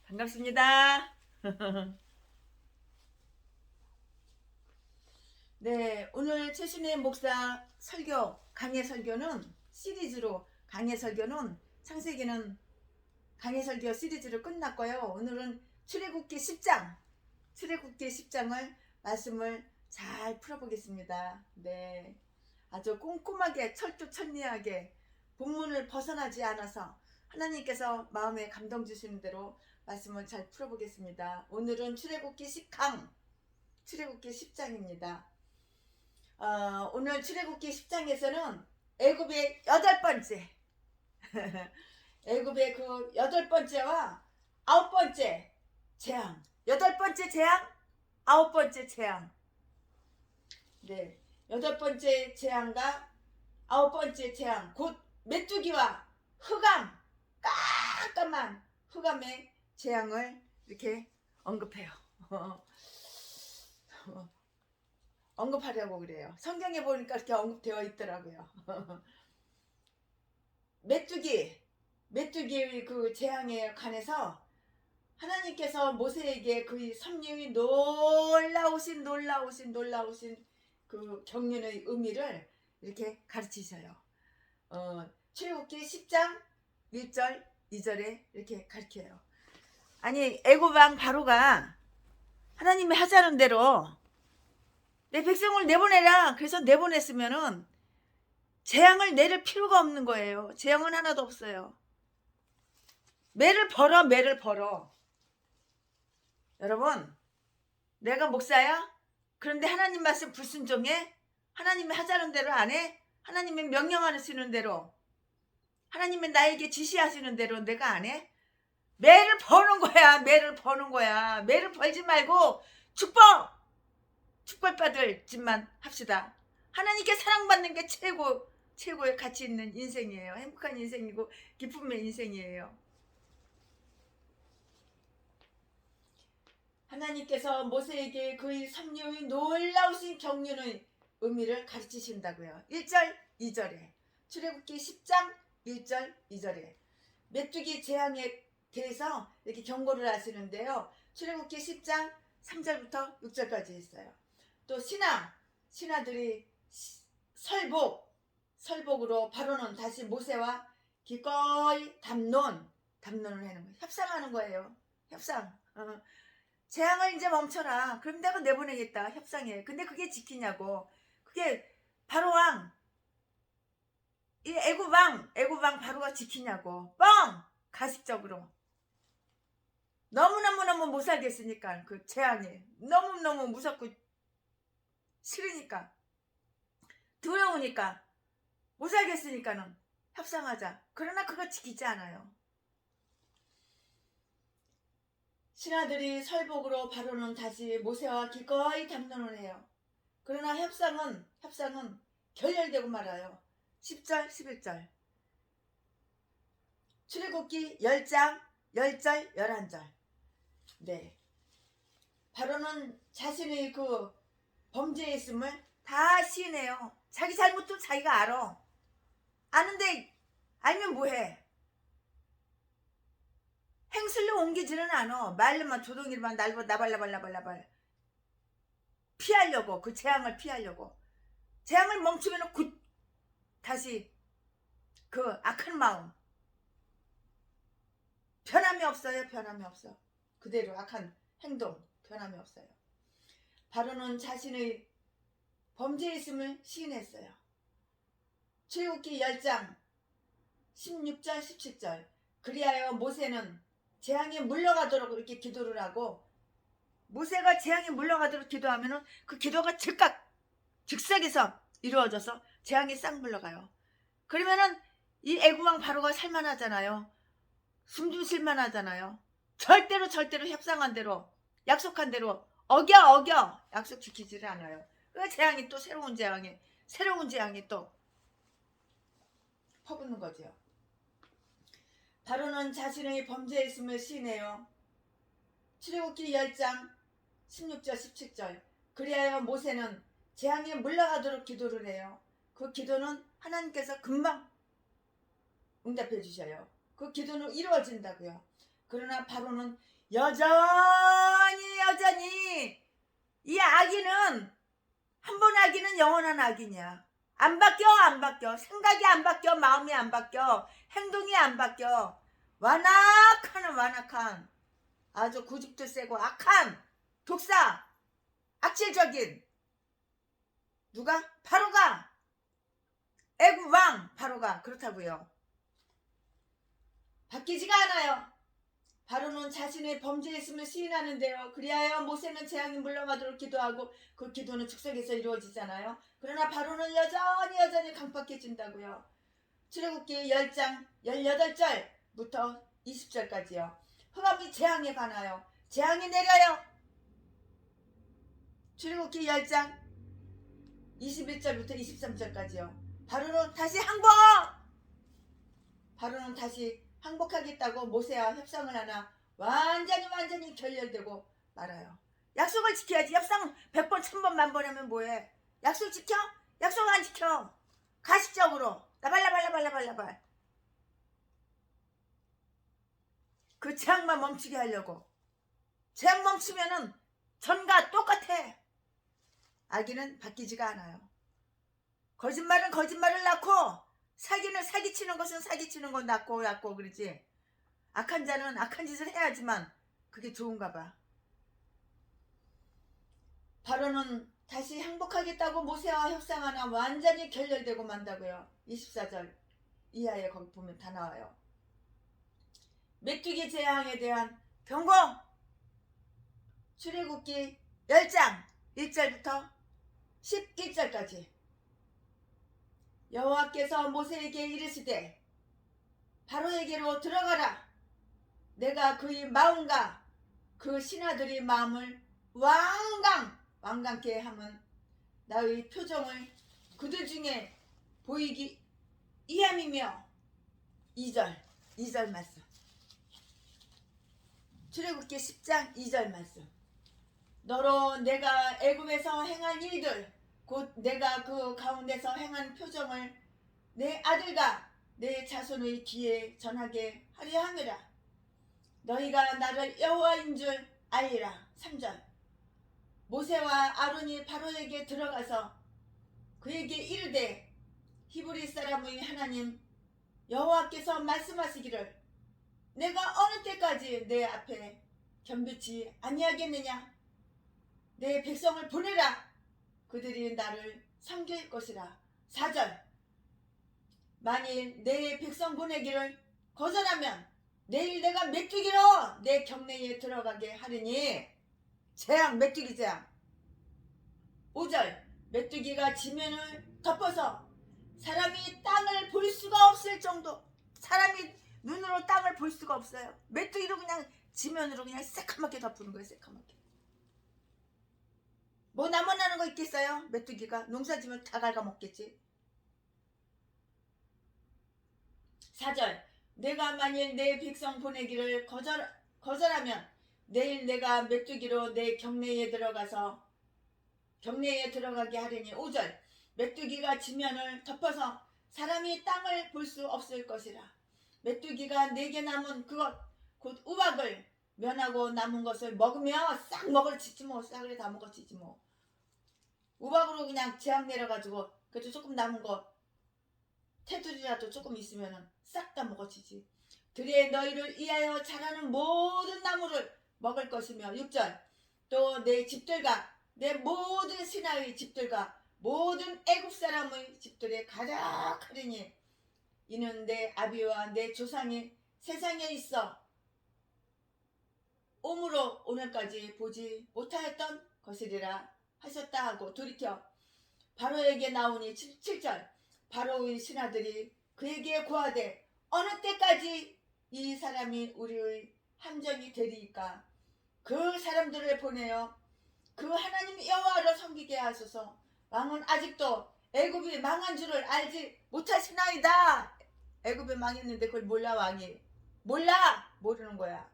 반갑습니다. 네, 오늘 최신의 목사 설교, 강해 설교는 시리즈로 강해 설교는 창세기는 강해 설교 시리즈로 끝났고요. 오늘은 출애굽기 10장, 출애굽기 10장을 말씀을 잘 풀어보겠습니다. 네, 아주 꼼꼼하게 철두철미하게 본문을 벗어나지 않아서 하나님께서 마음에 감동 주시는 대로 말씀을 잘 풀어보겠습니다. 오늘은 출애굽기 10강, 출애굽기 10장입니다. 오늘 출애굽기 10장에서는 애굽의 여덟 번째 애굽의 그 여덟 번째와 아홉 번째 재앙, 여덟 번째 재앙, 아홉 번째 재앙. 네, 여덟 번째 재앙과 아홉 번째 재앙, 곧 메뚜기와 흑암, 깜깜한 흑암의 재앙을 이렇게 언급해요. 언급하려고 그래요. 성경에 보니까 이렇게 언급되어 있더라고요. 메뚜기의 그 재앙에 관해서 하나님께서 모세에게 그 섭리의 놀라우신 그 경륜의 의미를 이렇게 가르치셔요. 출애굽기 10장 1절 2절에 이렇게 가르쳐요. 아니, 애굽 왕 바로가 하나님이 하자는 대로 내 백성을 내보내라. 그래서 내보냈으면은 재앙을 내릴 필요가 없는 거예요. 재앙은 하나도 없어요. 매를 벌어. 여러분, 내가 목사야? 그런데 하나님 말씀 불순종해? 하나님이 하자는 대로 안 해? 하나님이 명령하시는 대로, 하나님이 나에게 지시하시는 대로 내가 안 해? 매를 버는 거야. 매를 벌지 말고 축복받을 짓만 합시다. 하나님께 사랑받는 게 최고의 가치 있는 인생이에요. 행복한 인생이고 기쁨의 인생이에요. 하나님께서 모세에게 그의 섭리의 놀라우신 경륜의 의미를 가르치신다고요. 1절 2절에 출애굽기 10장 1절 2절에 메뚜기 재앙에 대해서 이렇게 경고를 하시는데요. 출애굽기 10장 3절부터 6절까지 있어요. 또 신하들이 설복으로 바로는 다시 모세와 기꺼이 담론을 하는 거예요. 협상하는 거예요. 협상. 재앙을 이제 멈춰라. 그럼 내가 내보내겠다. 협상해. 근데 그게 지키냐고. 그게 바로왕, 이 애굽왕 바로가 지키냐고. 가식적으로. 너무너무 못 살겠으니까. 그 재앙이 너무너무 무섭고 싫으니까, 두려우니까, 못 살겠으니까는 협상하자. 그러나 그거 지키지 않아요. 신하들이 설복으로 바로는 다시 모세와 기꺼이 담론을 해요. 그러나 협상은 결렬되고 말아요. 10절 11절 출애굽기 10장 10절 11절. 네, 바로는 자신의 그 범죄에 있음을 다 시인해요. 자기 잘못도 자기가 알아. 아는데 알면 뭐해. 행실로 옮기지는 않아. 말로만 조동이만 나발나발 피하려고, 그 재앙을 피하려고. 재앙을 멈추면 다시 그 악한 마음 변함이 없어요. 그대로 악한 행동 변함이 없어요. 바로는 자신의 범죄에 있음을 시인했어요. 출애굽기 10장 16절 17절 그리하여 모세는 재앙에 물러가도록 이렇게 기도를 하고, 모세가 재앙에 물러가도록 기도하면은 그 기도가 즉석에서 이루어져서 재앙이 싹 물러가요. 그러면은 이 애굽왕 바로가 살만하잖아요. 숨 좀 쉴만하잖아요. 절대로 협상한 대로, 약속한 대로 어겨 약속 지키지를 않아요. 그 재앙이 또 새로운 재앙이 또 퍼붓는 거죠. 바로는 자신의 범죄에 있음을 시인해요. 출애굽기 10장 16절 17절 그리하여 모세는 재앙에 물러가도록 기도를 해요. 그 기도는 하나님께서 금방 응답해 주셔요. 그 기도는 이루어진다고요. 그러나 바로는 여전히 이 악인은 한 번 악인은 영원한 악인이야. 안 바뀌어. 생각이 안 바뀌어. 마음이 안 바뀌어. 행동이 안 바뀌어. 완악한 아주 고집도 세고 악한 독사, 악질적인 누가? 바로가, 애국왕 바로가 그렇다고요. 바뀌지가 않아요. 바로는 자신의 범죄했음을 시인하는데요. 그리하여 모세는 재앙이 물러가도록 기도하고 그 기도는 즉석에서 이루어지잖아요. 그러나 바로는 여전히 강팍해진다고요. 출애굽기 10장 18절부터 20절까지요. 흑암이 재앙에 관하여 재앙이 내려요. 출애굽기 10장 21절부터 23절까지요. 바로는 다시 항복하겠다고 모세와 협상을 하나 완전히 결렬되고 말아요. 약속을 지켜야지. 협상 100번 1000번 만번 하면 뭐해. 약속 지켜? 약속 안 지켜. 가식적으로 라발라발 그 재앙만 멈추게 하려고. 재앙 멈추면은 전과 똑같아. 악인은 바뀌지가 않아요. 거짓말은 거짓말을 낳고 사기는 사기치는 것은 사기치는 건 낳고 그러지. 악한 자는 악한 짓을 해야지만 그게 좋은가 봐. 바로는 다시 항복하겠다고 모세와 협상하나 완전히 결렬되고 만다고요. 24절 이하에 거기 보면 다 나와요. 메뚜기 재앙에 대한 경고. 출애굽기 10장 1절부터 11절까지 여호와께서 모세에게 이르시되 바로에게로 들어가라. 내가 그의 마음과 그 신하들의 마음을 완강케 하면 나의 표정을 그들 중에 보이기 이함이며. 2절 말씀. 출애굽기 10장 2절 말씀. 너로 내가 애굽에서 행한 일들 곧 내가 그 가운데서 행한 표정을 내 아들과 내 자손의 귀에 전하게 하려 함이라. 너희가 나를 여호와인 줄 알리라. 3절. 모세와 아론이 바로에게 들어가서 그에게 이르되 히브리 사람의 하나님 여호와께서 말씀하시기를 내가 어느 때까지 내 앞에 겸비치 아니하겠느냐. 내 백성을 보내라. 그들이 나를 섬길 것이라. 4절. 만일 내 백성 보내기를 거절하면 내일 내가 메뚜기로 내 경내에 들어가게 하리니. 재앙, 메뚜기 재앙. 5절. 메뚜기가 지면을 덮어서 사람이 땅을 볼 수가 없을 정도. 사람이 눈으로 땅을 볼 수가 없어요. 메뚜기로 그냥 지면으로 그냥 새카맣게 덮는 거예요. 새카맣게. 뭐 남아나는 거 있겠어요? 메뚜기가 농사지면 다 갉아먹겠지. 4절. 내가 만일 내 백성 보내기를 거절하면 내일 내가 메뚜기로 내 경내에 들어가게 하리니. 5절. 메뚜기가 지면을 덮어서 사람이 땅을 볼 수 없을 것이라. 메뚜기가 내게 남은 그것 곧 우박을 면하고 남은 것을 먹으며 싹 먹을지지 뭐. 싹을 다 먹었지 뭐. 우박으로 그냥 재앙 내려가지고 그래도 조금 남은 거 테두리라도 조금 있으면 싹 다 먹어지지. 들에 너희를 위하여 자라는 모든 나무를 먹을 것이며. 6절. 또 내 집들과 내 모든 신하의 집들과 모든 애굽 사람의 집들에 가득하리니 이는 내 아비와 내 조상이 세상에 있어 오므로 오늘까지 보지 못하였던 것이리라 하셨다 하고 돌이켜 바로에게 나오니. 7절. 바로의 신하들이 그에게 고하되 어느 때까지 이 사람이 우리의 함정이 되리이까. 그 사람들을 보내어 그 하나님 여호와를 섬기게 하소서. 왕은 아직도 애굽이 망한 줄을 알지 못하시나이다. 애굽이 망했는데 그걸 몰라. 왕이 모르는 거야.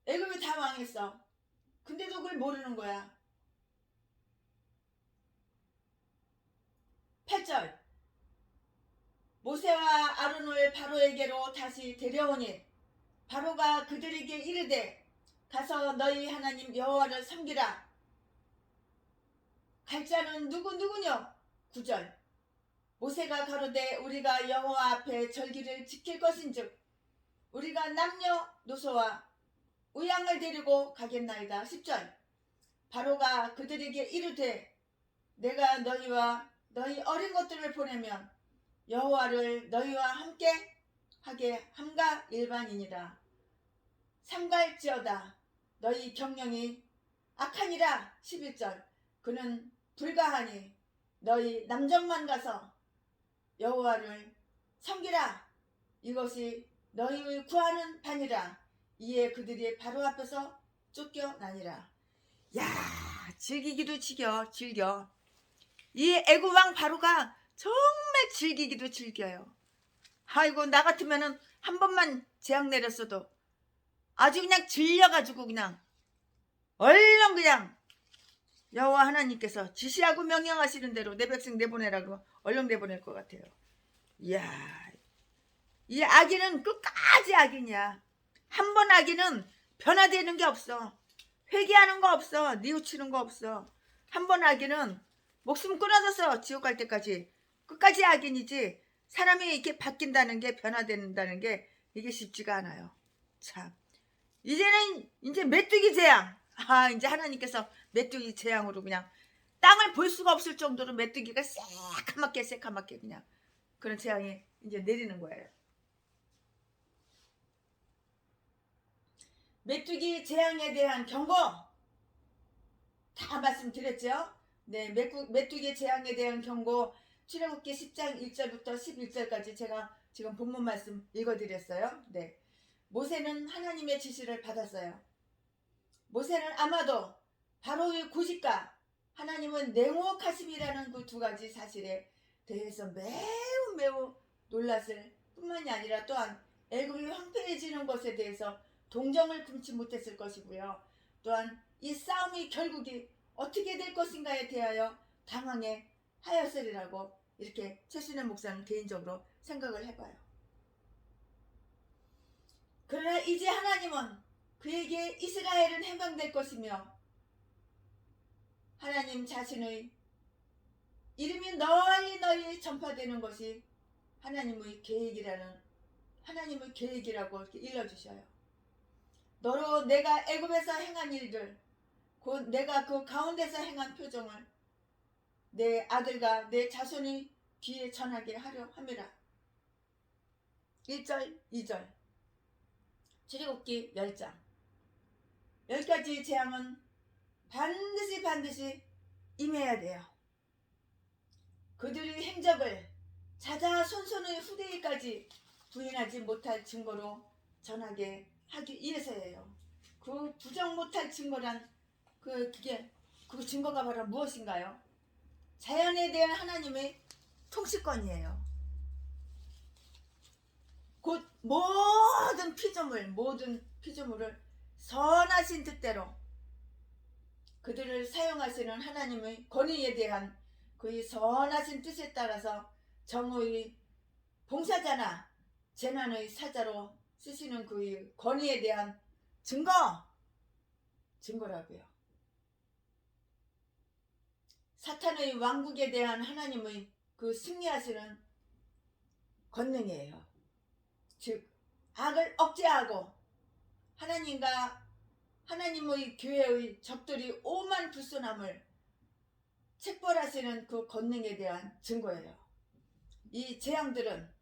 애굽이 다 망했어. 근데도 그걸 모르는 거야. 8절. 모세와 아론을 바로에게로 다시 데려오니 바로가 그들에게 이르되 가서 너희 하나님 여호와를 섬기라. 갈 자는 누구뇨? 9절. 모세가 가로되 우리가 여호와 앞에 절기를 지킬 것인즉 우리가 남녀노소와 우양을 데리고 가겠나이다. 10절. 바로가 그들에게 이르되 내가 너희와 너희 어린 것들을 보내면 여호와를 너희와 함께 하게 함과 일반이니라. 삼갈지어다 너희 경영이 악하니라. 11절. 그는 불가하니 너희 남정만 가서 여호와를 섬기라. 이것이 너희의 구하는 바니라. 이에 그들이 바로 앞에서 쫓겨나니라. 야, 즐기기도 즐겨. 이 애굽왕 바로가 정말 즐기기도 즐겨요. 아이고, 나 같으면은 한 번만 재앙 내렸어도 아주 그냥 질려가지고 그냥 얼른 그냥 여호와 하나님께서 지시하고 명령하시는 대로 내 백성 내보내라고 얼른 내보낼 것 같아요. 이야, 이 악인은 끝까지 악인이야. 한 번 악인은 변화되는 게 없어. 회개하는 거 없어. 뉘우치는 거 없어. 한 번 악인은 목숨 끊어져서 지옥 갈 때까지 끝까지 악인이지, 사람이 이렇게 바뀐다는 게, 변화된다는 게 이게 쉽지가 않아요. 참, 이제는 이제 메뚜기 재앙. 이제 하나님께서 메뚜기 재앙으로 그냥 땅을 볼 수가 없을 정도로 메뚜기가 새카맣게 그냥 그런 재앙이 이제 내리는 거예요. 메뚜기 재앙에 대한 경고 다 말씀드렸죠. 네, 메뚜기 재앙에 대한 경고 출애굽기 10장 1절부터 11절까지 제가 지금 본문 말씀 읽어드렸어요. 네, 모세는 하나님의 지시를 받았어요. 모세는 아마도 바로의 고집과 하나님은 냉혹하심이라는 그 두 가지 사실에 대해서 매우 놀랐을 뿐만이 아니라 또한 애굽이 황폐해지는 것에 대해서 동정을 금치 못했을 것이고요. 또한 이 싸움이 결국이 어떻게 될 것인가에 대하여 당황해 하였으리라고 이렇게 최순애 목사는 개인적으로 생각을 해봐요. 그러나 이제 하나님은 그에게 이스라엘은 해방될 것이며 하나님 자신의 이름이 널리 전파되는 것이 하나님의 계획이라고 이렇게 일러주셔요. 너로 내가 애굽에서 행한 일들, 곧 내가 그 가운데서 행한 표정을 내 아들과 내 자손의 귀에 전하게 하려 함이라. 1절 2절 출애굽기 10장. 10가지 재앙은 반드시 임해야 돼요. 그들의 행적을 자자손손의 후대에까지 부인하지 못할 증거로 전하게 하기 위해서예요. 그 부정 못할 증거란 그 증거가 바로 무엇인가요? 자연에 대한 하나님의 통치권이에요. 곧 모든 피조물을 선하신 뜻대로 그들을 사용하시는 하나님의 권위에 대한 그의 선하신 뜻에 따라서 정의의 봉사자나 재난의 사자로 쓰시는 그의 권위에 대한 증거라고요. 사탄의 왕국에 대한 하나님의 그 승리하시는 권능이에요. 즉 악을 억제하고 하나님과 하나님의 교회의 적들이 오만 불순함을 책벌하시는 그 권능에 대한 증거예요. 이 재앙들은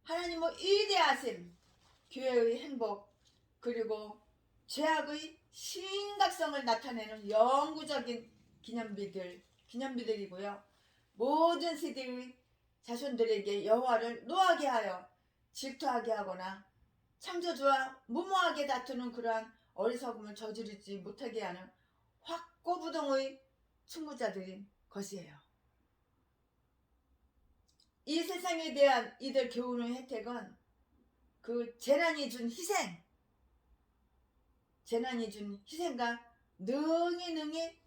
하나님의 위대하심, 교회의 행복, 그리고 죄악의 심각성을 나타내는 영구적인 기념비들이고요. 모든 세대의 자손들에게 여호와를 노하게 하여 질투하게 하거나 창조주와 무모하게 다투는 그러한 어리석음을 저지르지 못하게 하는 확고부동의 충고자들인 것이에요. 이 세상에 대한 이들 교훈의 혜택은 그 재난이 준 희생과 능히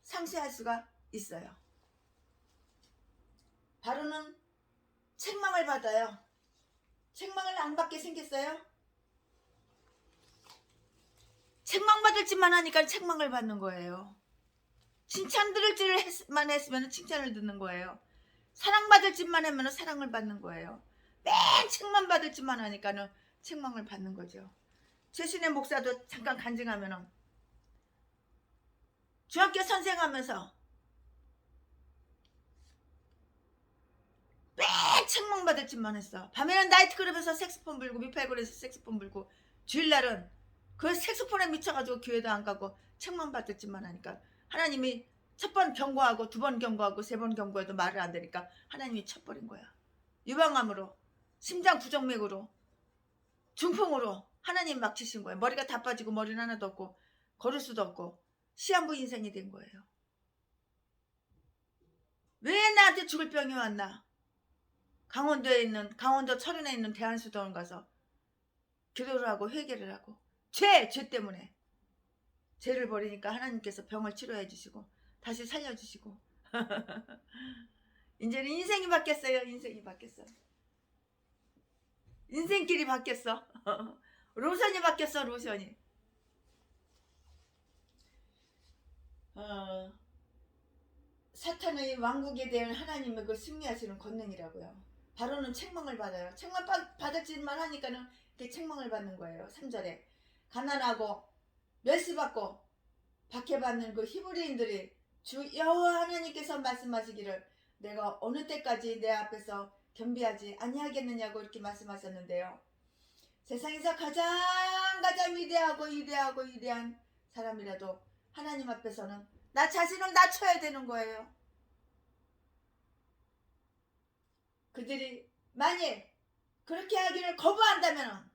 상쇄할 수가 있어요. 바로는 책망을 받아요. 책망을 안 받게 생겼어요? 책망받을 짓만 하니까 책망을 받는 거예요. 칭찬 들을 짓만 했으면 칭찬을 듣는 거예요. 사랑받을 짓만 하면 사랑을 받는 거예요. 맨 책만 받을 짓만 하니까는 책망을 받는 거죠. 최신의 목사도 잠깐 간증하면은 중학교 선생하면서 맨 책망 받을 짓만 했어. 밤에는 나이트클럽에서 색소폰 불고 미팔골에서 색소폰 불고 주일날은 그 색소폰에 미쳐가지고 교회도 안 가고 책망 받을 짓만 하니까 하나님이 첫 번 경고하고 두 번 경고하고 세 번 경고해도 말을 안 들으니까 하나님이 쳐버린 거야. 유방암으로 심장 부정맥으로 중풍으로 하나님 막 치신 거예요. 머리가 다 빠지고 머리는 하나도 없고 걸을 수도 없고 시한부 인생이 된 거예요. 왜 나한테 죽을 병이 왔나? 강원도 철원에 있는 대한수도원 가서 기도를 하고 회개를 하고 죄 때문에 죄를 버리니까 하나님께서 병을 치료해 주시고 다시 살려주시고 이제는 인생이 바뀌었어요. 인생이 바뀌었어. 인생길이 바뀌었어. 로션이 바뀌었어. 로션이. 사탄의 왕국에 대한 하나님의 그 승리하시는 권능이라고요. 바로는 책망을 받아요. 책망 받을 짓만 하니까는 그 책망을 받는 거예요. 3절에 가난하고 멸시받고 박해받는 그 히브리인들이 주 여호와 하나님께서 말씀하시기를 내가 어느 때까지 내 앞에서 겸비하지 아니하겠느냐고 이렇게 말씀하셨는데요. 세상에서 가장 위대한 사람이라도 하나님 앞에서는 나 자신을 낮춰야 되는 거예요. 그들이 만일 그렇게 하기를 거부한다면,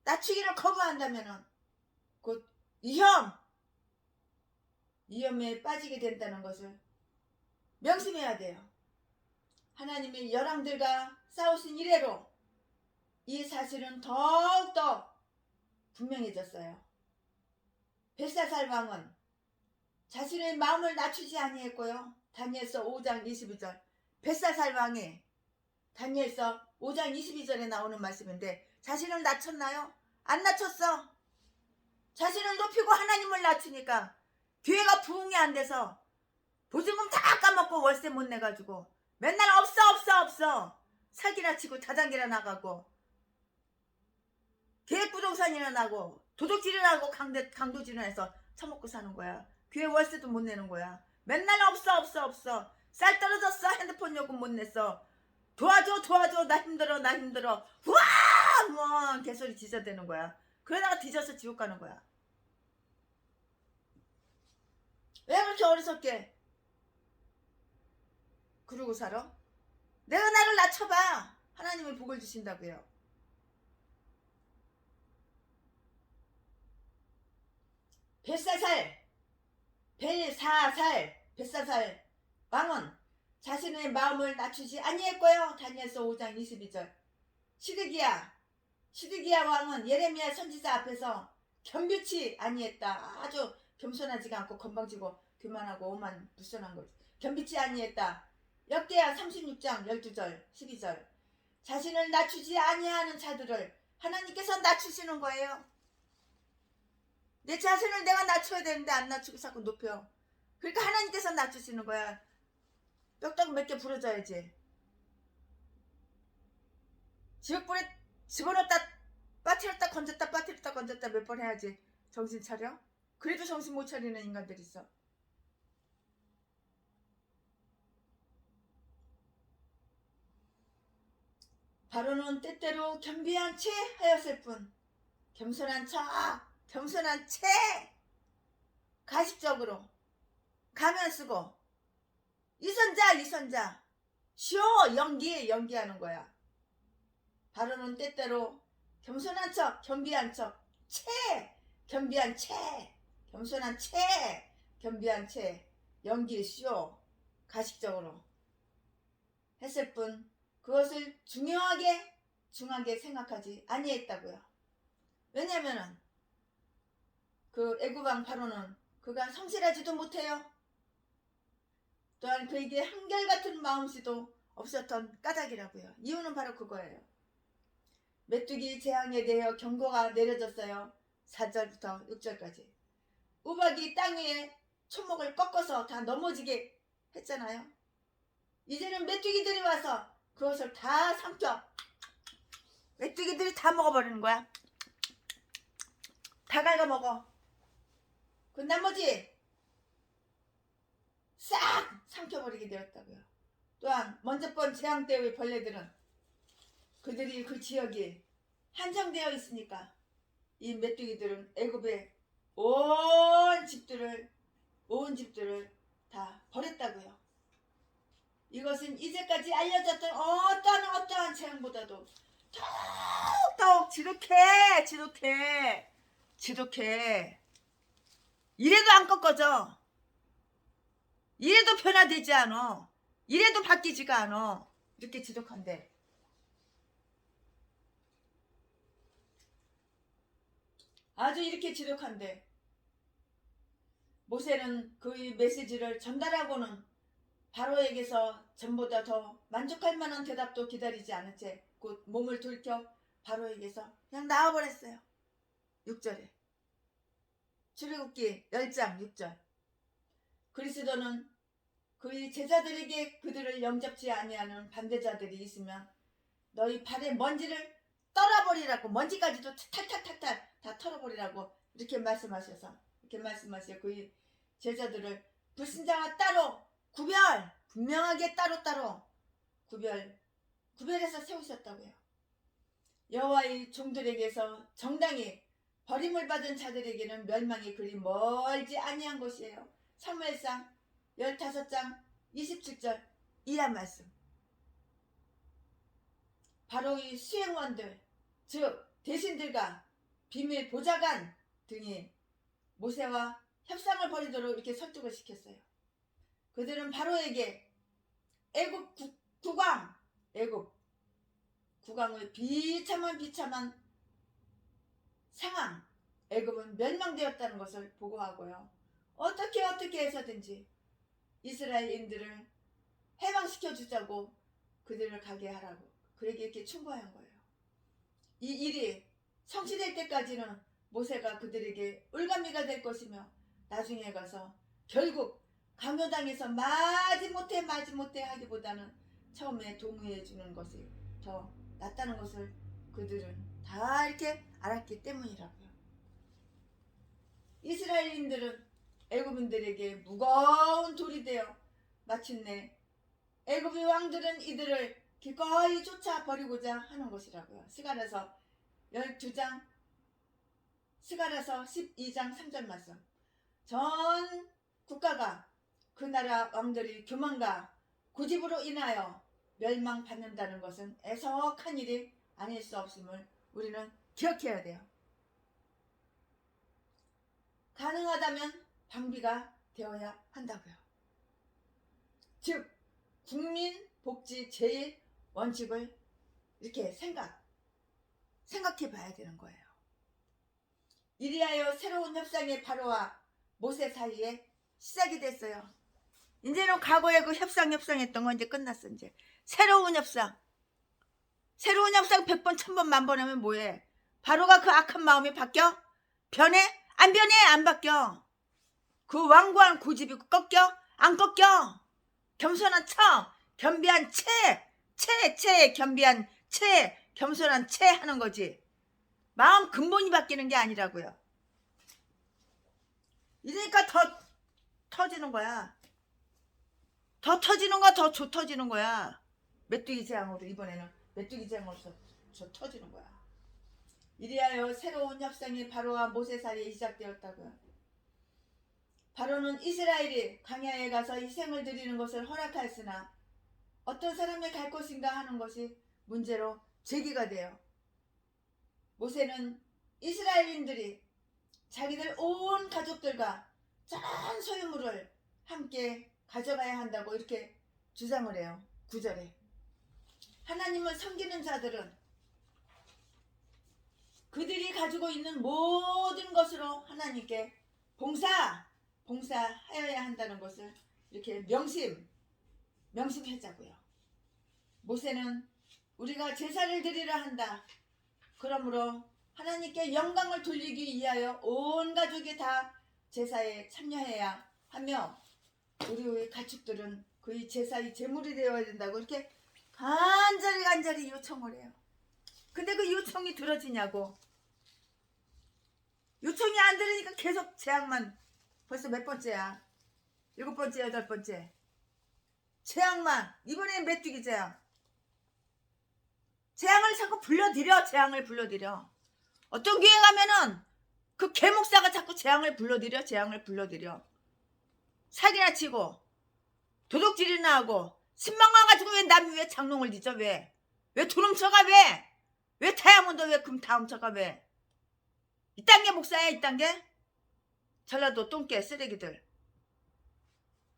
낮추기를 거부한다면 곧 위험에 빠지게 된다는 것을 명심해야 돼요. 하나님이 열왕들과 싸우신 이래로 이 사실은 더욱더 분명해졌어요. 벨사살 왕은 자신의 마음을 낮추지 아니했고요. 다니엘서 5장 22절 벨사살 왕이 다니엘서 5장 22절에 나오는 말씀인데 자신을 낮췄나요? 안 낮췄어. 자신을 높이고 하나님을 낮추니까 교회가 부흥이 안 돼서 보증금 다 까먹고 월세 못 내가지고 맨날 없어 사기나 치고 자장기나 나가고 계획부동산이나 나고 도둑질이나 하고 강도질이나 해서 처먹고 사는 거야. 교회 월세도 못 내는 거야. 맨날 없어 쌀 떨어졌어. 핸드폰 요금 못 냈어. 도와줘 나 힘들어 우와 뭐 개소리 지저대는 거야. 그러다가 뒤져서 지옥 가는 거야. 왜 그렇게 어리석게 그러고 살아? 내가 나를 낮춰봐. 하나님이 복을 주신다고요. 벨사살 왕은 자신의 마음을 낮추지 아니했고요. 다니엘서 5장 22절 시드기야 왕은 예레미야 선지자 앞에서 겸비치 아니했다. 아주 겸손하지가 않고 건방지고 교만하고 오만 불선한 거지. 겸비치 아니했다. 역대하 36장 12절 12절 자신을 낮추지 아니하는 자들을 하나님께서 낮추시는 거예요. 내 자신을 내가 낮춰야 되는데 안 낮추고 자꾸 높여. 그러니까 하나님께서 낮추시는 거야. 뼈떡 몇 개 부러져야지. 지옥불에 집어넣었다 빠뜨렸다 건졌다 몇 번 해야지 정신 차려? 그래도 정신 못 차리는 인간들이 있어. 바로는 때때로 겸비한 채 하였을 뿐 겸손한 채 가식적으로 가면 쓰고 이선자 쇼 연기하는 거야. 바로는 때때로 겸손한 척 겸비한 채 연기 쇼 가식적으로 했을 뿐 그것을 중하게 생각하지 아니했다고요. 왜냐면은 그 애굽왕 바로는 그가 성실하지도 못해요. 또한 그에게 한결같은 마음씨도 없었던 까닭이라고요. 이유는 바로 그거예요. 메뚜기 재앙에 대해 경고가 내려졌어요. 4절부터 6절까지. 우박이 땅 위에 초목을 꺾어서 다 넘어지게 했잖아요. 이제는 메뚜기들이 와서 그것을 다 삼켜. 메뚜기들이 다 먹어버리는 거야. 다 갉아먹어. 그 나머지 싹 삼켜버리게 되었다고요. 또한 먼저 번 재앙 때의 벌레들은 그들이 그 지역이 한정되어 있으니까 이 메뚜기들은 애굽의 온 집들을 다 버렸다고요. 이것은 이제까지 알려졌던 어떠한 재앙보다도 더욱 지독해. 이래도 안 꺾어져. 이래도 변화되지 않아. 이래도 바뀌지가 않아. 이렇게 지독한데. 아주 이렇게 지독한데 모세는 그의 메시지를 전달하고는 바로에게서 전보다 더 만족할 만한 대답도 기다리지 않은 채 곧 몸을 돌켜 바로에게서 그냥 나와버렸어요. 6절에 출애굽기 10장 6절 그리스도는 그의 제자들에게 그들을 영접지 아니하는 반대자들이 있으면 너희 발에 먼지를 떨어버리라고, 먼지까지도 탈탈탈탈 다 털어버리라고 이렇게 말씀하셔서 그의 제자들을 불신자와 따로 분명하게 따로 구별해서 세우셨다고요. 여호와의 종들에게서 정당히 버림을 받은 자들에게는 멸망이 그리 멀지 아니한 것이에요. 사무엘상 15장 27절 이한 말씀. 바로의 수행원들 즉 대신들과 비밀 보좌관 등이 모세와 협상을 벌이도록 이렇게 설득을 시켰어요. 그들은 바로에게 애굽 국왕의 비참한 상황, 애굽은 멸망되었다는 것을 보고하고요. 어떻게 해서든지 이스라엘인들을 해방시켜 주자고 그들을 가게 하라고 그에게 이렇게 충고한 거예요. 이 일이 성취될 때까지는 모세가 그들에게 올가미가 될 것이며 나중에 가서 결국 강요당해서 마지못해 하기보다는 처음에 동의해 주는 것이 더 낫다는 것을 그들은 다 이렇게 알았기 때문이라고요. 이스라엘인들은 애굽인들에게 무거운 돌이 되어 마침내 애굽의 왕들은 이들을 기꺼이 쫓아 버리고자 하는 것이라고요. 스가랴서 12장 스가랴서 12장 3절 말씀. 전 국가가 그 나라 왕들이 교만과 고집으로 인하여 멸망받는다는 것은 애석한 일이 아닐 수 없음을 우리는 기억해야 돼요. 가능하다면 방비가 되어야 한다고요. 즉 국민 복지 제일 원칙을 이렇게 생각해 봐야 되는 거예요. 이리하여 새로운 협상이 바로와 모세 사이에 시작이 됐어요. 이제는 과거에 그 협상했던 건 이제 끝났어. 이제 새로운 협상 100번 1000번 만번 하면 뭐해? 바로가 그 악한 마음이 바뀌어? 변해? 안 변해? 안 바뀌어. 그 완고한 고집이 꺾여? 안 꺾여. 겸손한 겸비한 겸비한 겸손한 하는 거지. 마음 근본이 바뀌는 게 아니라고요. 이러니까 더 터지는 거야. 더 터지는 거야. 메뚜기 재앙으로 이번에는 메뚜기 재앙으로 저 터지는 거야. 이리하여 새로운 협상이 바로와 모세 사이에 시작되었다고요. 바로는 이스라엘이 광야에 가서 희생을 드리는 것을 허락하였으나 어떤 사람이 갈 것인가 하는 것이 문제로 제기가 돼요. 모세는 이스라엘인들이 자기들 온 가족들과 전 소유물을 함께 가져가야 한다고 이렇게 주장을 해요. 9절에 하나님을 섬기는 자들은 그들이 가지고 있는 모든 것으로 하나님께 봉사하여야 한다는 것을 이렇게 명심하자고요. 모세는 우리가 제사를 드리려 한다. 그러므로 하나님께 영광을 돌리기 위하여 온 가족이 다 제사에 참여해야 하며 우리의 가축들은 그의 제사의 제물이 되어야 된다고 이렇게 간절히 요청을 해요. 근데 그 요청이 들어지냐고. 요청이 안 들으니까 계속 재앙만. 벌써 몇 번째야? 7번째, 8번째. 재앙만. 이번에 메뚜기 재앙. 재앙을 자꾸 불러들여. 재앙을 불러들여. 어떤 교회 가면은 그 개목사가 자꾸 재앙을 불러들여. 재앙을 불러들여. 사기나 치고 도둑질이나 하고 신망만 가지고 왜 남 위에 장롱을 뒤져. 왜 돈 훔쳐가. 왜 다이아몬드 왜 금 다 훔쳐가. 왜 이딴 게 목사야. 이딴 게 전라도 똥개 쓰레기들.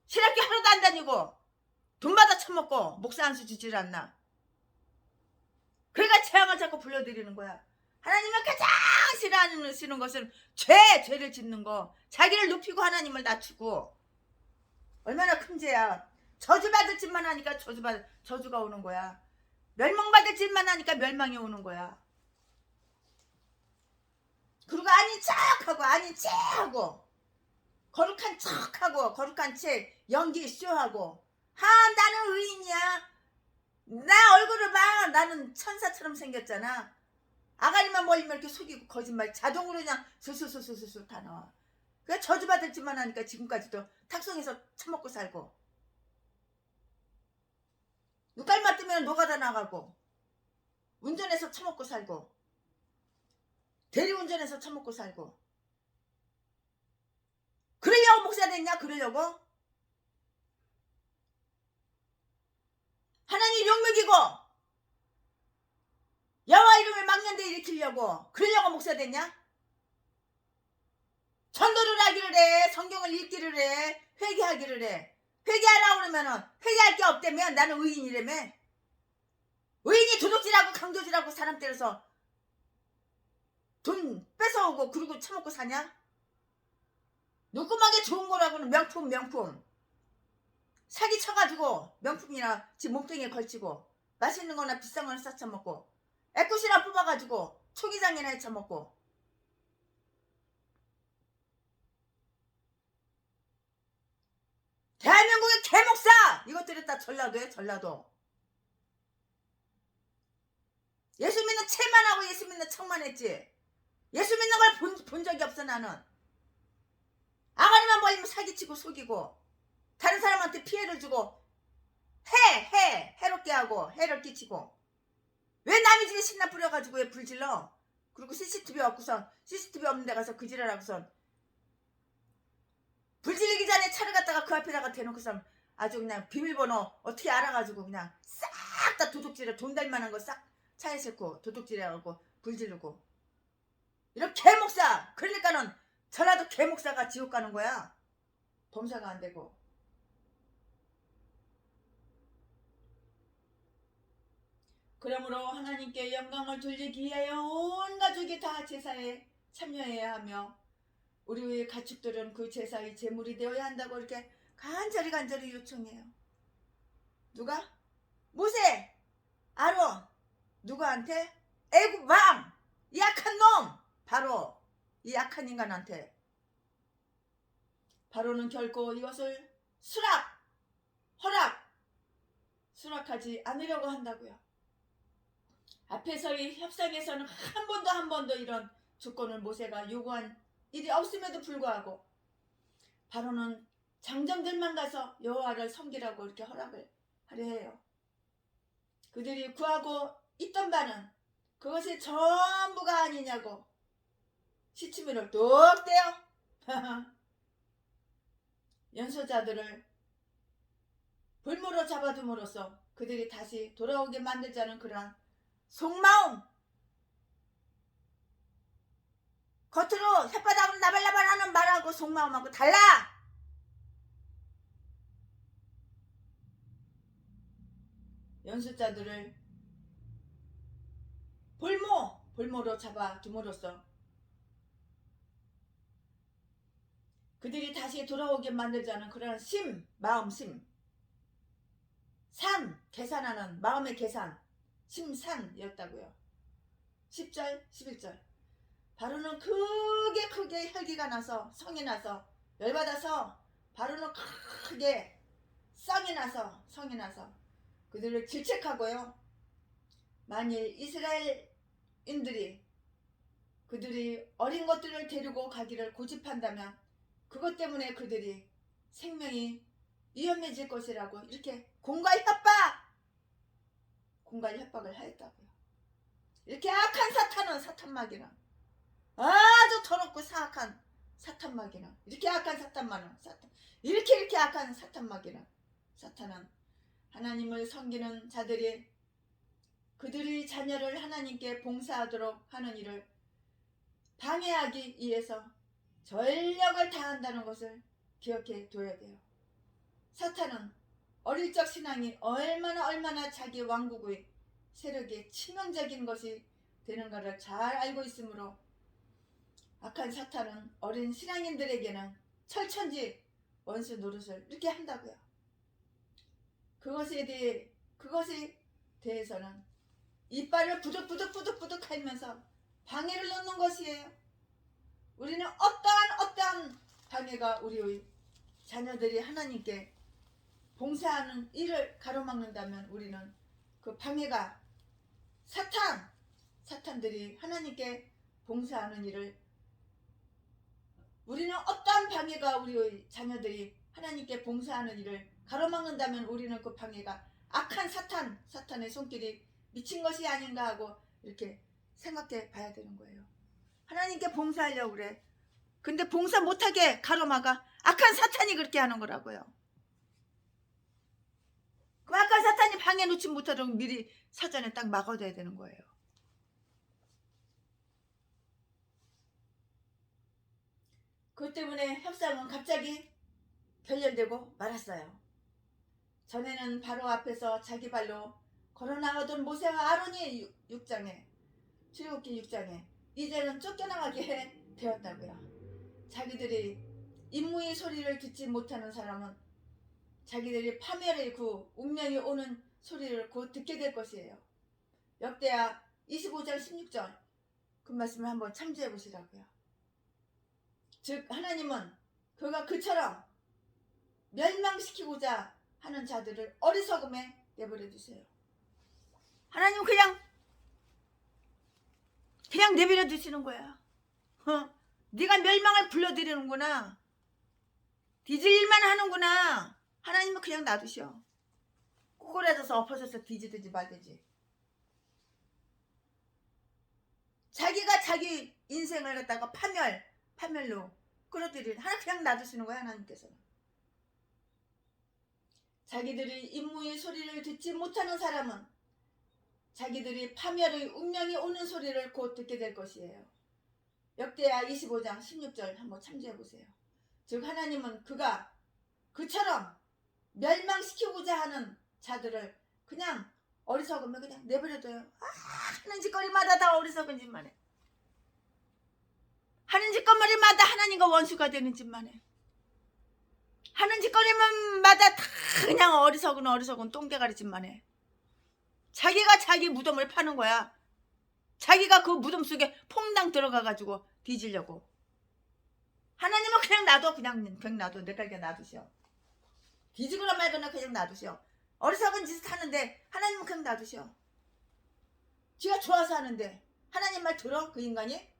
신학교 하루도 안 다니고 돈 받아 처먹고 목사 한 수 주질 않나. 그러니까 재앙을 자꾸 불러들이는 거야. 하나님을 가장 싫어하시는 것은 죄를 짓는 거. 자기를 높이고 하나님을 낮추고. 얼마나 큰 죄야. 저주받을 짓만 하니까 저주가 오는 거야. 멸망받을 짓만 하니까 멸망이 오는 거야. 그리고 아닌 척하고 거룩한 척하고 거룩한 채 연기 쇼하고. 나는 의인이야. 나 얼굴을 봐. 나는 천사처럼 생겼잖아. 아가리만 멀리면 이렇게 속이고 거짓말 자동으로 그냥 술술술술술 다 나와. 그래 저주받을 짓만 하니까 지금까지도 탁송에서 처먹고 살고. 눈깔만 뜨면 노가다 나가고. 운전해서 처먹고 살고. 대리운전해서 처먹고 살고. 그러려고 목사 됐냐? 그러려고? 하나님 욕먹이고 여호와 이름을 망년대 일으키려고 그러려고 목사 됐냐? 전도를 하기를 해. 성경을 읽기를 해. 회개하기를 해. 회개하라고 그러면은 회개할 게 없다면 나는 의인이라며. 의인이 도둑질하고 강도질하고 사람 때려서 돈 뺏어오고 그러고 처먹고 사냐? 누구만게 좋은 거라고는 명품 사기 쳐가지고 명품이나 지 몸뚱이에 걸치고 맛있는 거나 비싼 거나 싸쳐먹고 애꾸시나 뽑아가지고 초기장이나 해쳐먹고. 대한민국의 개목사 이것들이 다 전라도에 전라도. 예수 믿는 채만 하고 예수 믿는 척만 했지. 예수 믿는 걸 본 적이 없어. 나는 아가리만 보이면 사기치고 속이고 다른 사람한테 피해를 주고 해롭게 하고 해를 끼치고. 왜 남의 집에 신나 뿌려가지고 왜 불질러. 그리고 CCTV 없는 데 가서 그 지랄하고선 불질리기 전에 차를 갖다가 그 앞에다가 대놓고선 아주 그냥 비밀번호 어떻게 알아가지고 그냥 싹 다 도둑질해. 돈 될 만한 거 싹 차에 싣고 도둑질해가지고 불지르고. 이런 개목사. 그러니까는 전라도 개목사가 지옥 가는 거야. 범사가 안 되고. 그러므로 하나님께 영광을 돌리기 위하여 온 가족이 다 제사에 참여해야 하며 우리의 가축들은 그 제사의 제물이 되어야 한다고 이렇게 간절히 요청해요. 누가? 모세, 아론. 누구한테? 애굽 왕, 이 약한 놈. 바로 이 약한 인간한테. 바로는 결코 이것을 수락하지 않으려고 한다고요. 앞에서의 협상에서는 한 번도 이런 조건을 모세가 요구한 일이 없음에도 불구하고 바로는 장정들만 가서 여호와를 섬기라고 이렇게 허락을 하려 해요. 그들이 구하고 있던 바는 그것이 전부가 아니냐고 시치미를 뚝 떼어 연소자들을 불무로 잡아둠으로써 그들이 다시 돌아오게 만들자는 그러한 속마음. 겉으로 혓바닥으로 나발나발하는 말하고 속마음하고 달라. 연수자들을 볼모로 잡아둠으로써 그들이 다시 돌아오게 만들자는 그러한 마음심. 계산하는 마음의 계산, 심산이었다고요. 10절, 11절. 바로는 크게 혈기가 나서, 성이 나서, 열받아서, 바로는 크게 성이 나서 그들을 질책하고요. 만일 이스라엘인들이 그들이 어린 것들을 데리고 가기를 고집한다면 그것 때문에 그들이 생명이 위험해질 것이라고 이렇게 공갈 협박을 하였다고요. 이렇게 악한 사탄은 사탄막이랑 아주 더럽고 사악한 사탄막이랑 이렇게 악한 사탄만은 사탄 이렇게 악한 사탄막이랑 사탄은 하나님을 섬기는 자들이 그들의 자녀를 하나님께 봉사하도록 하는 일을 방해하기 위해서 전력을 다한다는 것을 기억해 둬야 돼요. 사탄은 어릴 적 신앙이 얼마나 자기 왕국의 세력에 치명적인 것이 되는 것을 잘 알고 있으므로 악한 사탄은 어린 신앙인들에게는 철천지 원수 노릇을 이렇게 한다고요. 그것에 대해서는 이빨을 부득부득 하면서 방해를 넣는 것이에요. 우리는 어떠한 방해가 우리의 자녀들이 하나님께 봉사하는 일을 가로막는다면 우리는 그 방해가 사탄들이 하나님께 봉사하는 일을 우리는 어떠한 방해가 우리의 자녀들이 하나님께 봉사하는 일을 가로막는다면 우리는 그 방해가 악한 사탄의 손길이 미친 것이 아닌가 하고 이렇게 생각해 봐야 되는 거예요. 하나님께 봉사하려고 그래. 근데 봉사 못하게 가로막아. 악한 사탄이 그렇게 하는 거라고요. 그 악한 사탄이 방해 놓지 못하도록 미리 사전에 딱 막아둬야 되는 거예요. 그것 때문에 협상은 갑자기 결렬되고 말았어요. 전에는 바로 앞에서 자기 발로 걸어 나가던 모세와 아론이 출애굽기 6장에 이제는 쫓겨나가게 되었다고요. 자기들이 임무의 소리를 듣지 못하는 사람은 자기들이 파멸의 운명이 오는 소리를 곧 듣게 될 것이에요. 역대하 25장 16절 그 말씀을 한번 참조해 보시라고요. 즉 하나님은 그가 그처럼 멸망시키고자 하는 자들을 어리석음에 내버려 두세요. 하나님 그냥 내버려 두시는 거야. 네가 멸망을 불러들이는구나. 뒤질 일만 하는구나. 하나님은 그냥 놔두셔. 꼬꾸라져서 엎어져서 뒤지든지 말든지. 자기가 자기 인생을 갖다가 파멸로 끌어들이는 하나 그냥 놔두시는 거야. 하나님께서는. 자기들이 임무의 소리를 듣지 못하는 사람은 자기들이 파멸의 운명이 오는 소리를 곧 듣게 될 것이에요. 역대하 25장 16절 한번 참조해 보세요. 즉 하나님은 그가 그처럼 멸망시키고자 하는 자들을 그냥 어리석으면 그냥 내버려둬요. 하는 짓거리마다 다 어리석은 짓만 해. 하는 짓거리마다 하나님과 원수가 되는 짓만 해. 하는 짓거리마다 다 그냥 어리석은 똥개가리 짓만 해. 자기가 자기 무덤을 파는 거야. 자기가 그 무덤 속에 퐁당 들어가가지고 뒤지려고. 하나님은 그냥 놔둬. 그냥 놔둬. 내가 그냥 놔두셔. 뒤지거나 말거나 그냥 놔두셔. 어리석은 짓을 하는데 하나님은 그냥 놔두셔. 지가 좋아서 하는데 하나님 말 들어? 그 인간이?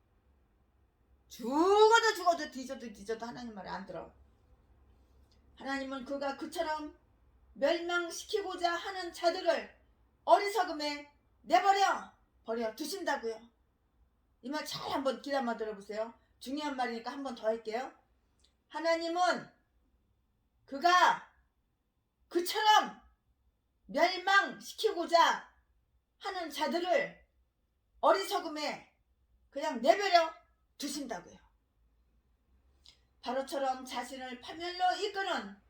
죽어도 뒤져도 하나님 말을 안 들어. 하나님은 그가 그처럼 멸망시키고자 하는 자들을 어리석음에 버려 두신다고요. 이 말 잘 한번 귀담아 들어보세요. 중요한 말이니까 한번 더 할게요. 하나님은 그가 그처럼 멸망시키고자 하는 자들을 어리석음에 그냥 내버려 두신다고요. 바로처럼 자신을 파멸로 이끄는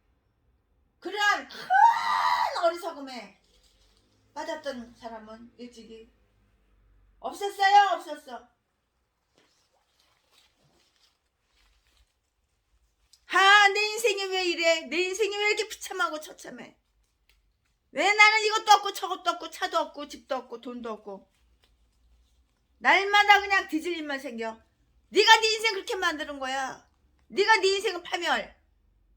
그러한 큰 어리석음에 빠졌던 사람은 일찍이 없었어. 내 인생이 왜 이래? 내 인생이 왜 이렇게 비참하고 처참해? 왜 나는 이것도 없고 저것도 없고 차도 없고 집도 없고 돈도 없고 날마다 그냥 뒤질림만 생겨. 네가 네 인생 그렇게 만드는 거야. 네가 네 인생을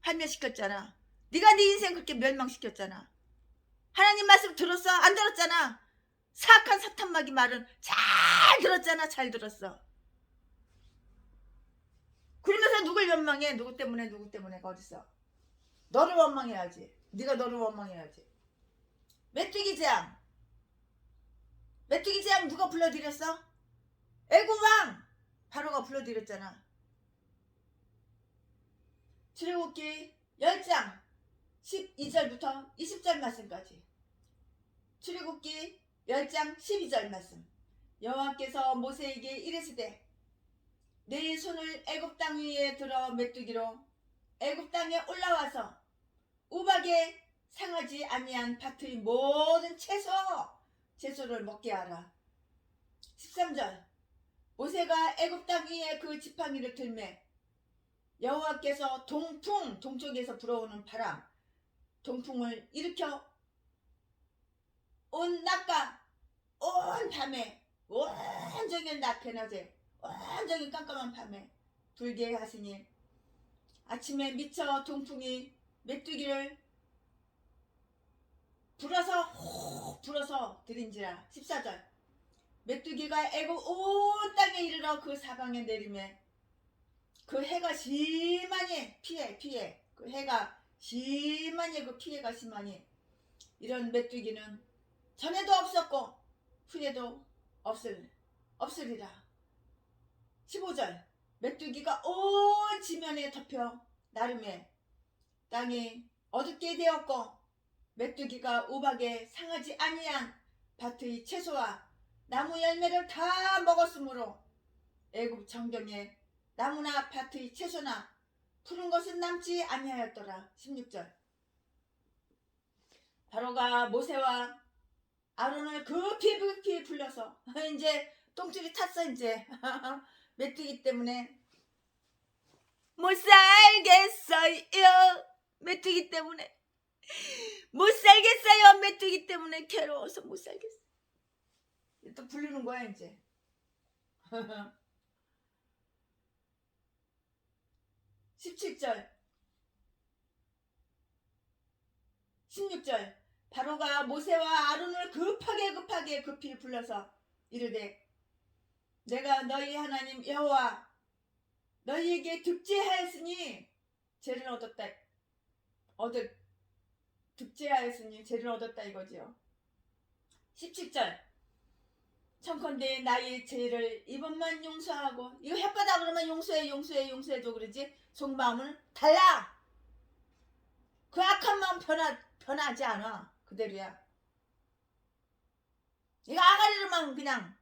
파멸시켰잖아. 네가 네 인생 그렇게 멸망시켰잖아. 하나님 말씀 들었어? 안 들었잖아. 사악한 사탄마귀 말은 잘 들었잖아. 잘 들었어. 그러면서 누굴 원망해? 누구 때문에가 어딨어? 너를 원망해야지. 네가 너를 원망해야지. 메뚜기 재앙 누가 불러들였어? 애굽왕 바로가 불러들였잖아. 출애굽기 10장 12절부터 20절 말씀까지. 출애굽기 10장 12절 말씀. 여호와께서 모세에게 이르시되 네 손을 애굽 땅 위에 들어 메뚜기로 애굽 땅에 올라와서 우박에 상하지 아니한 밭의 모든 채소를 먹게 하라. 13절. 모세가 애굽 땅 위에 그 지팡이를 들매 여호와께서 동쪽에서 불어오는 바람 동풍을 일으켜 온 낮과 온 밤에 온종일 낮낮에 온종일 깜깜한 밤에 불게 하시니 아침에 미쳐 동풍이 메뚜기를 불어서 들인지라. 14절. 메뚜기가 애굽 온 땅에 이르러 그 사방에 내리매 그 해가 심하니 피해 그 해가 심하니 그 피해가 심하니 이런 메뚜기는 전에도 없었고 후에도 없으리라. 15절. 메뚜기가 온 지면에 덮여 나름에 땅이 어둡게 되었고 메뚜기가 우박에 상하지 아니한 밭의 채소와 나무 열매를 다 먹었으므로 애굽 정경에 나무나 밭의 채소나 푸른 것은 남지 아니하였더라. 16절. 바로가 모세와 아론을 급히 불러서 이제 똥줄이 탔어. 이제 메뚜기 때문에 못 살겠어요. 메뚜기 때문에 못 살겠어요. 메뚜기 때문에 괴로워서 못 살겠어요. 또 부르는 거야 이제. 17절 16절. 바로가 모세와 아론을 급히 불러서 이르되 내가 너희 하나님 여호와 너희에게 득제하였으니 죄를 얻었다 이거지요. 17절. 청컨대 나의 죄를 이번만 용서하고 이거 혓바닥 그러면 용서해줘 그러지. 속마음은 달라. 그 악한 마음 변하지 않아. 그대로야. 이거 아가리로만 그냥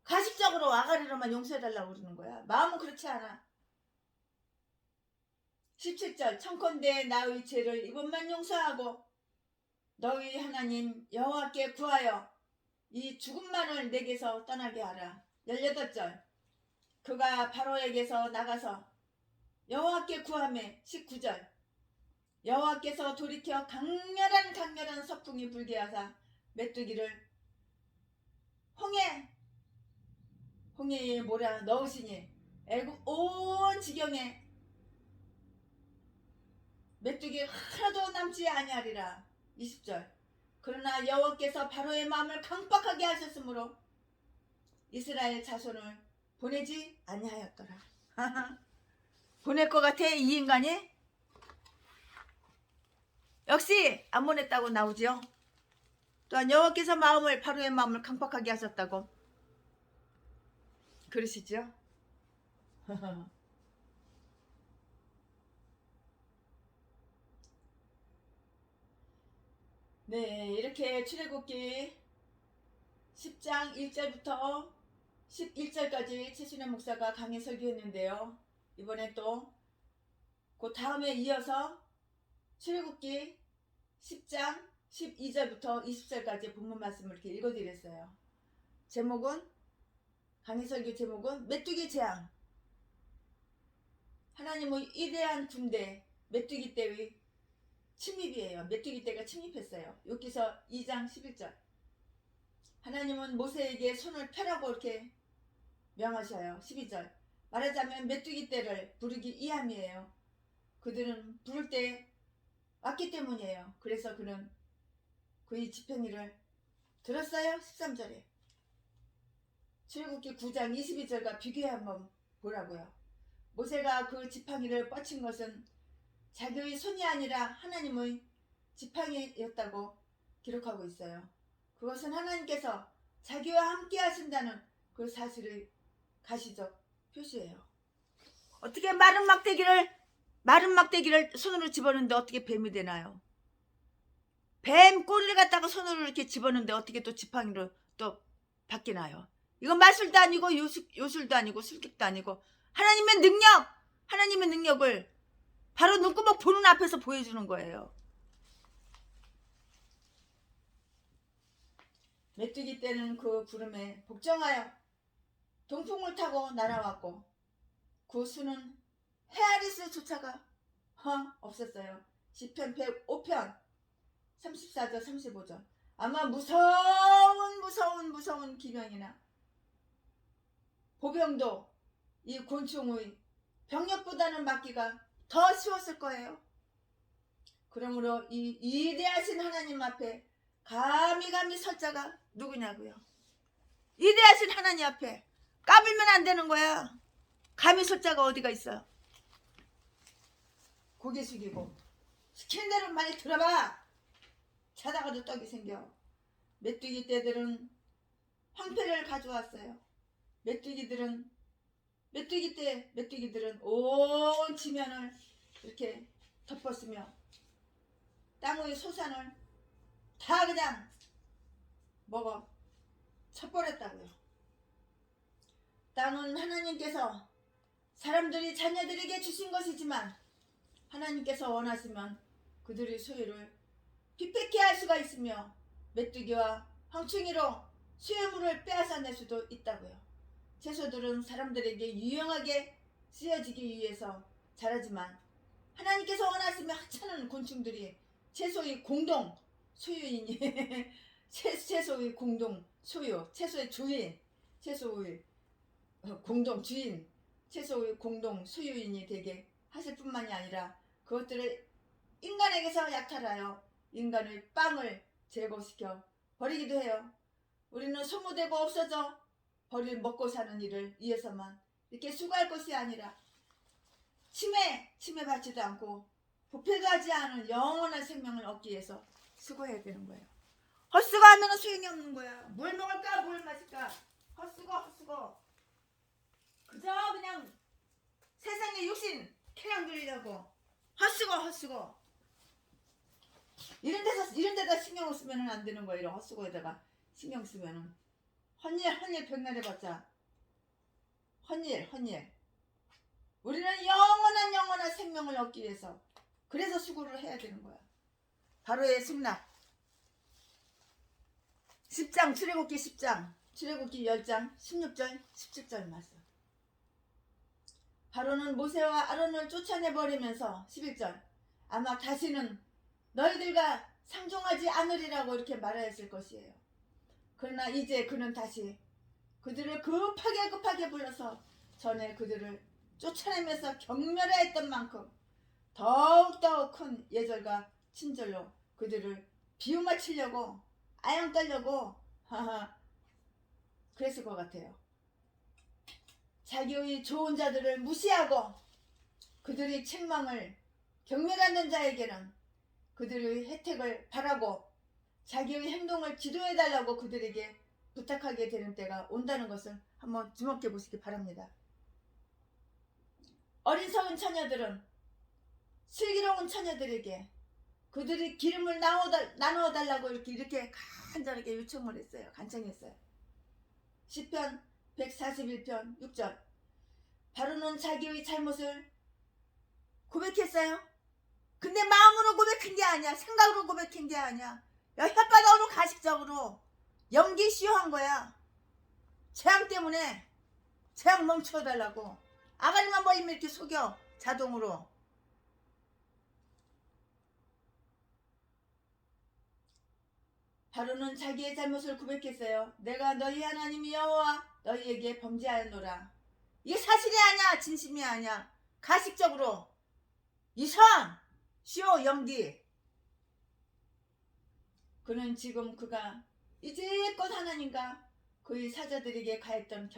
가식적으로 아가리로만 용서해달라고 그러는 거야. 마음은 그렇지 않아. 17절. 청컨대 나의 죄를 이번만 용서하고 너희 하나님 여호와께 구하여 이 죽음만을 내게서 떠나게 하라. 18절. 그가 바로에게서 나가서 여호와께 구하매. 19절. 여호와께서 돌이켜 강렬한 서풍이 불게 하사 메뚜기를 홍해에 몰아 넣으시니 애굽 온 지경에 메뚜기 하나도 남지 아니하리라. 20절. 그러나 여호와께서 바로의 마음을 강박하게 하셨으므로 이스라엘 자손을 보내지 아니하였더라. 보낼 것 같아 이 인간이? 역시 안 보냈다고 나오지요. 또한 여호와께서 바로의 마음을 강박하게 하셨다고 그러시죠. 네, 이렇게 출애굽기 10장 1절부터 11절까지 최순현 목사가 강의 설교했는데요. 이번에 또 그 다음에 이어서 출애굽기 10장 12절부터 20절까지 본문 말씀을 이렇게 읽어드렸어요. 강의 설교 제목은 메뚜기 재앙. 하나님의 위대한 군대 메뚜기 떼의 침입이에요. 메뚜기 떼가 침입했어요. 욥기서 2장 11절. 하나님은 모세에게 손을 펴라고 이렇게 명하셔요. 12절. 말하자면 메뚜기 떼를 부르기 이함이에요. 그들은 부를 때 왔기 때문이에요. 그래서 그는 그의 지팡이를 들었어요. 13절에. 출애굽기 9장 22절과 비교해 한번 보라고요. 모세가 그 지팡이를 뻗친 것은 자기의 손이 아니라 하나님의 지팡이였다고 기록하고 있어요. 그것은 하나님께서 자기와 함께 하신다는 그 사실의 가시적 표시예요. 어떻게 마른 막대기를 손으로 집어넣는데 어떻게 뱀이 되나요? 뱀 꼬리를 갖다가 손으로 이렇게 집어넣는데 어떻게 또 지팡이로 또 바뀌나요? 이건 마술도 아니고 요술도 아니고 술객도 아니고 하나님의 능력을 바로 눈구멍 보는 앞에서 보여주는 거예요. 메뚜기 떼는 그 부름에 복종하여 동풍을 타고 날아왔고 그 수는 헤아리스조차가 없었어요. 시편 105편 34절 35절. 아마 무서운 기병이나 보병도 이 곤충의 병력보다는 막기가 더 쉬웠을 거예요. 그러므로 이 위대하신 하나님 앞에 감히 설 자가 누구냐고요. 위대하신 하나님 앞에 까불면 안 되는 거야. 감히 설 자가 어디가 있어요. 고개 숙이고 시키는 대로 많이 들어봐. 자다가도 떡이 생겨. 메뚜기 떼들은 황폐를 가져왔어요. 메뚜기들은 온 지면을 이렇게 덮었으며 땅의 소산을 다 그냥 먹어 쳐버렸다고요. 땅은 하나님께서 사람들이 자녀들에게 주신 것이지만 하나님께서 원하시면 그들의 소유를 빚백케 할 수가 있으며 메뚜기와 황충이로 수요물을 빼앗아낼 수도 있다고요. 채소들은 사람들에게 유용하게 쓰여지기 위해서 자라지만 하나님께서 원하시면 하찮은 곤충들이 채소의 공동 소유인이 채소의 공동 소유, 채소의 주인, 채소의 공동 주인, 채소의 공동 소유인이 되게 하실 뿐만이 아니라 그것들을 인간에게서 약탈하여 인간의 빵을 제거시켜 버리기도 해요. 우리는 소모되고 없어져 버릴 먹고 사는 일을 위해서만 이렇게 수고할 것이 아니라 침해받지도 않고 부패도 하지 않은 영원한 생명을 얻기 위해서 수고해야 되는 거예요. 헛수고하면 소용이 없는 거야. 뭘 먹을까 뭘 마실까 헛수고 그저 그냥 세상의 육신 쾌락 누리려고 헛수고 이런 데다 신경을 쓰면 안 되는 거예요. 이런 헛수고에다가 신경 쓰면은 헛일 백날해봤자 헛일. 우리는 영원한 생명을 얻기 위해서 그래서 수고를 해야 되는 거야. 바로의 승낙 10장 출애굽기 10장 출애굽기 10장 16절 17절 말씀. 바로는 모세와 아론을 쫓아내버리면서 11절 아마 다시는 너희들과 상종하지 않으리라고 이렇게 말하였을 것이에요. 그러나 이제 그는 다시 그들을 급하게 불러서 전에 그들을 쫓아내면서 경멸하였던 만큼 더욱더 큰 예절과 친절로 그들을 비유맞추려고 아양 떨려고 그랬을 것 같아요. 자기의 좋은 자들을 무시하고 그들의 책망을 경멸하는 자에게는 그들의 혜택을 바라고 자기의 행동을 지도해달라고 그들에게 부탁하게 되는 때가 온다는 것을 한번 주목해 보시기 바랍니다. 어리석은 처녀들은 슬기로운 처녀들에게 그들이 기름을 나누어 달라고 이렇게 간절하게 요청을 했어요. 간청했어요. 시편 141편 6절 바로는 자기의 잘못을 고백했어요. 근데 마음으로 고백한 게 아니야. 생각으로 고백한 게 아니야. 혓바닥으로 가식적으로 연기시효한 거야. 재앙 때문에 재앙 멈춰달라고. 아가리만 벌리면 이렇게 속여 자동으로. 바로는 자기의 잘못을 고백했어요. 내가 너희 하나님 여호와 너희에게 범죄하였노라. 이게 사실이 아니야. 진심이 아니야. 가식적으로 이성 쇼 연기. 그는 지금 그가 이제껏 하나님과 그의 사자들에게 가했던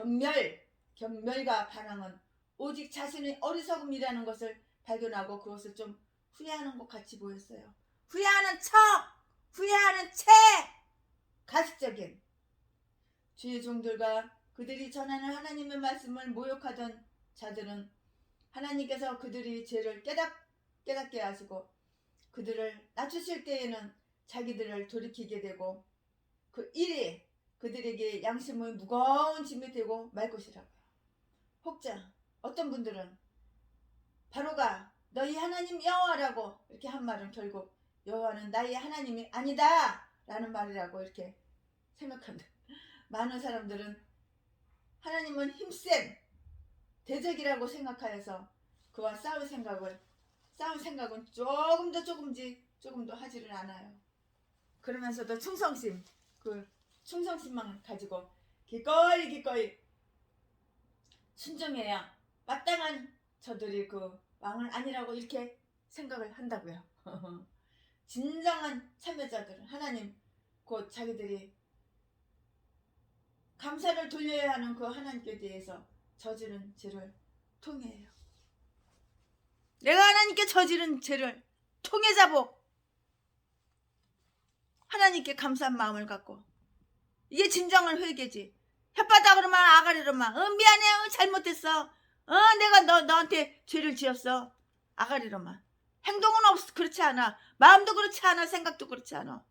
경멸과 반항은 오직 자신의 어리석음이라는 것을 발견하고 그것을 좀 후회하는 것 같이 보였어요. 후회하는 채 가식적인 주의 종들과 그들이 전하는 하나님의 말씀을 모욕하던 자들은 하나님께서 그들의 죄를 깨닫게 하시고 그들을 낮추실 때에는 자기들을 돌이키게 되고 그 일이 그들에게 양심의 무거운 짐이 되고 말 것이라고요. 혹자 어떤 분들은 바로가 너희 하나님 여호와라고 이렇게 한 말은 결국 여호와는 나의 하나님이 아니다 라는 말이라고 이렇게 생각한다. 많은 사람들은 하나님은 힘센 대적이라고 생각하여서 그와 싸울 생각은 조금도 하지를 않아요. 그러면서도 충성심만 가지고 기꺼이 순종해야 마땅한 저들이 그 왕은 아니라고 이렇게 생각을 한다고요. 진정한 참여자들은 하나님 곧 자기들이 감사를 돌려야 하는 그 하나님께 대해서 저지른 죄를 통해해요. 내가 하나님께 저지른 죄를 통해자복 하나님께 감사한 마음을 갖고 이게 진정한 회개지. 혓바닥으로만 아가리로만 미안해 잘못했어 내가 너한테 죄를 지었어 아가리로만 행동은 그렇지 않아. 마음도 그렇지 않아. 생각도 그렇지 않아.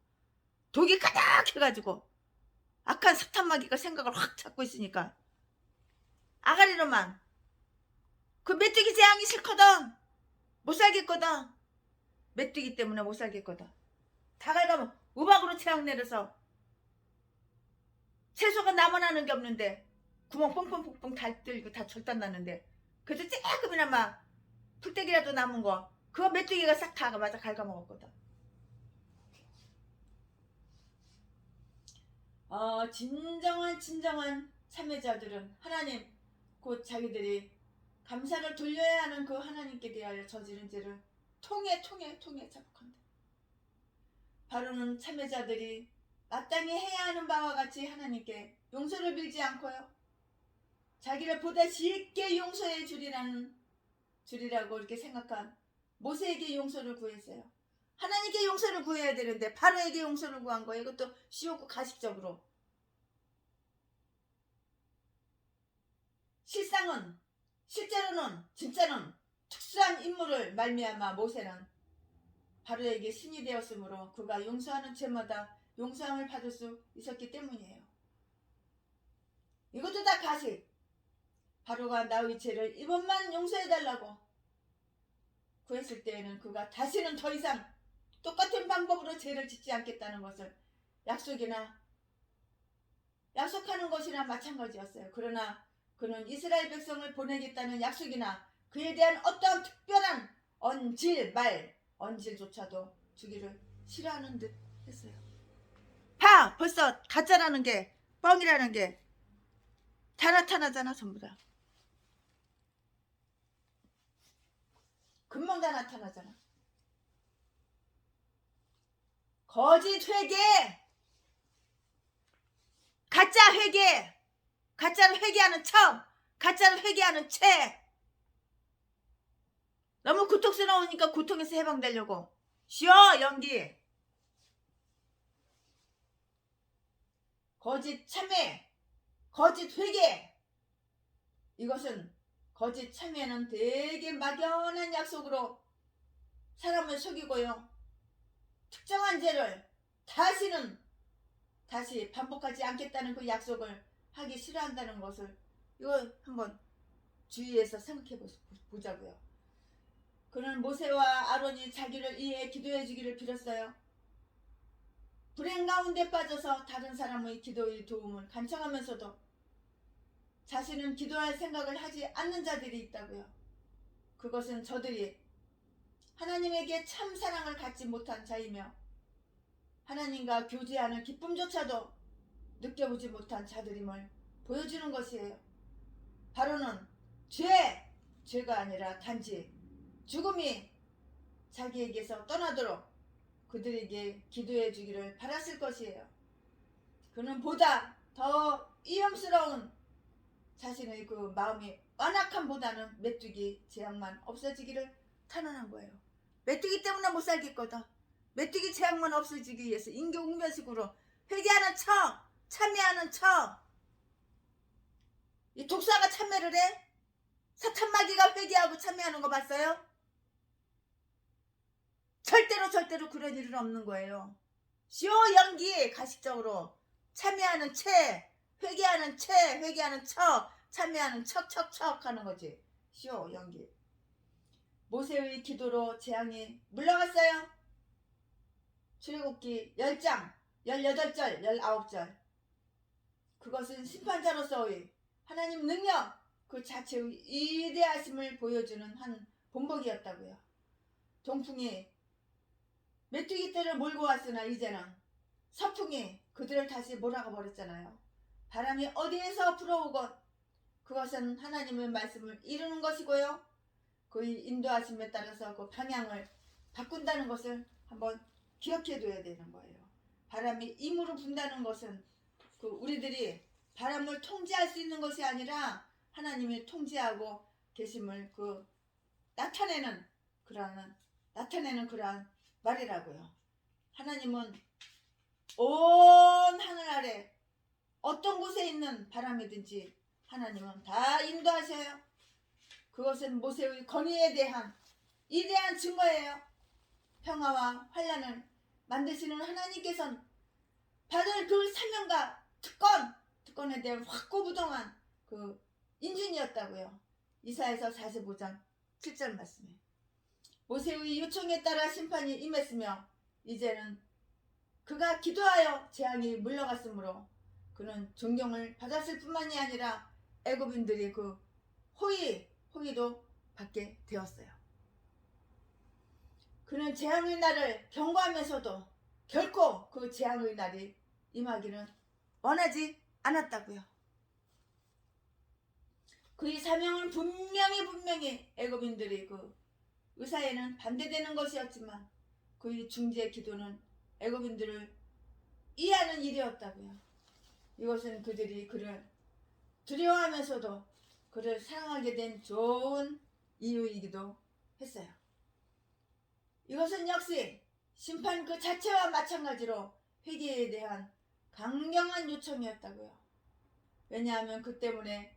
독이 가득해가지고 악한 석탄마귀가 생각을 확 잡고 있으니까 아가리로만 그 메뚜기 재앙이 싫거든. 못 살겠거든. 메뚜기 때문에 못 살겠거든. 다 갈가면 우박으로 재앙 내려서 채소가 남아나는 게 없는데 구멍 뽕뽕뽕뽕 다 뚫리고 다 절단 나는데 그래도 조금이나마 풀떼기라도 남은 거 그거 메뚜기가 싹 다 맞아 갉아먹었거든. 진정한 참여자들은 하나님 곧 자기들이 감사를 돌려야 하는 그 하나님께 대하여 저지른 죄를 통해 자복한다. 바로는 참여자들이 마땅히 해야 하는 바와 같이 하나님께 용서를 빌지 않고요. 자기를 보다 쉽게 용서해 주리라고 이렇게 생각한 모세에게 용서를 구했어요. 하나님께 용서를 구해야 되는데 바로에게 용서를 구한 거예요. 이것도 쉬웠고 가식적으로. 진짜로는 특수한 인물을 말미암아 모세는 바로에게 신이 되었으므로 그가 용서하는 죄마다 용서함을 받을 수 있었기 때문이에요. 이것도 다 가식. 바로가 나의 죄를 이번만 용서해달라고 구했을 때에는 그가 다시는 더 이상 똑같은 방법으로 죄를 짓지 않겠다는 것을 약속하는 것이나 마찬가지였어요. 그러나 그는 이스라엘 백성을 보내겠다는 약속이나 그에 대한 어떠한 특별한 언질조차도 주기를 싫어하는 듯 했어요. 벌써 가짜라는 게 뻥이라는 게 다 나타나잖아. 전부 다 금방 다 나타나잖아. 거짓 회개, 가짜 회개, 가짜를 회개하는 척, 가짜를 회개하는 채. 너무 고통스러우니까 고통에서 해방되려고 쉬어 연기. 거짓 참회, 거짓 회개. 이것은 거짓 참회는 되게 막연한 약속으로 사람을 속이고요. 특정한 죄를 다시 반복하지 않겠다는 그 약속을 하기 싫어한다는 것을 이거 한번 주의해서 생각해 보자고요. 그는 모세와 아론이 자기를 이해해 기도해 주기를 빌었어요. 불행 가운데 빠져서 다른 사람의 기도의 도움을 간청하면서도 자신은 기도할 생각을 하지 않는 자들이 있다고요. 그것은 저들이 하나님에게 참 사랑을 갖지 못한 자이며 하나님과 교제하는 기쁨조차도 느껴보지 못한 자들임을 보여주는 것이에요. 바로는 죄가 아니라 단지 죽음이 자기에게서 떠나도록 그들에게 기도해 주기를 바랐을 것이에요. 그는 보다 더 위험스러운 자신의 그 마음이 완악함보다는 메뚜기 재앙만 없어지기를 탄원한 거예요. 메뚜기 때문에 못 살겠거든. 메뚜기 재앙만 없어지기 위해서 인교응변식으로 회개하는 척, 참여하는 척. 이 독사가 참여를 해? 사탄마귀가 회개하고 참여하는 거 봤어요? 절대로 그런 일은 없는 거예요. 쇼 연기 가식적으로 참여하는 채, 회개하는 척, 참여하는 척 하는 거지. 쇼 연기. 모세의 기도로 재앙이 물러갔어요. 출애굽기 10장 18절 19절. 그것은 심판자로서의 하나님 능력 그 자체의 위대하심을 보여주는 한 본보기였다고요. 동풍이 메뚜기 떼를 몰고 왔으나 이제는 서풍이 그들을 다시 몰아가 버렸잖아요. 바람이 어디에서 불어오건 그것은 하나님의 말씀을 이루는 것이고요. 그의 인도하심에 따라서 그 방향을 바꾼다는 것을 한번 기억해 둬야 되는 거예요. 바람이 임으로 분다는 것은 그 우리들이 바람을 통제할 수 있는 것이 아니라 하나님이 통제하고 계심을 그 나타내는 그러한 말이라고요. 하나님은 온 하늘 아래 어떤 곳에 있는 바람이든지 하나님은 다 인도하셔요. 그것은 모세의 건의에 대한 위대한 증거예요. 평화와 환란을 만드시는 하나님께서는 받을 그 사명과 특권에 대한 확고부동한 그 인준이었다고요. 이사야서 45장 7절 말씀에 모세의 요청에 따라 심판이 임했으며 이제는 그가 기도하여 재앙이 물러갔으므로 그는 존경을 받았을 뿐만이 아니라 애굽인들이 그 호의도 받게 되었어요. 그는 재앙의 날을 경고하면서도 결코 그 재앙의 날이 임하기는 원하지 않았다고요. 그의 사명은 분명히 애굽인들이 그 의사에는 반대되는 것이었지만 그의 중재 기도는 애굽인들을 이해하는 일이었다고요. 이것은 그들이 그를 두려워하면서도 그를 사랑하게 된 좋은 이유이기도 했어요. 이것은 역시 심판 그 자체와 마찬가지로 회개에 대한 강경한 요청이었다고요. 왜냐하면 그 때문에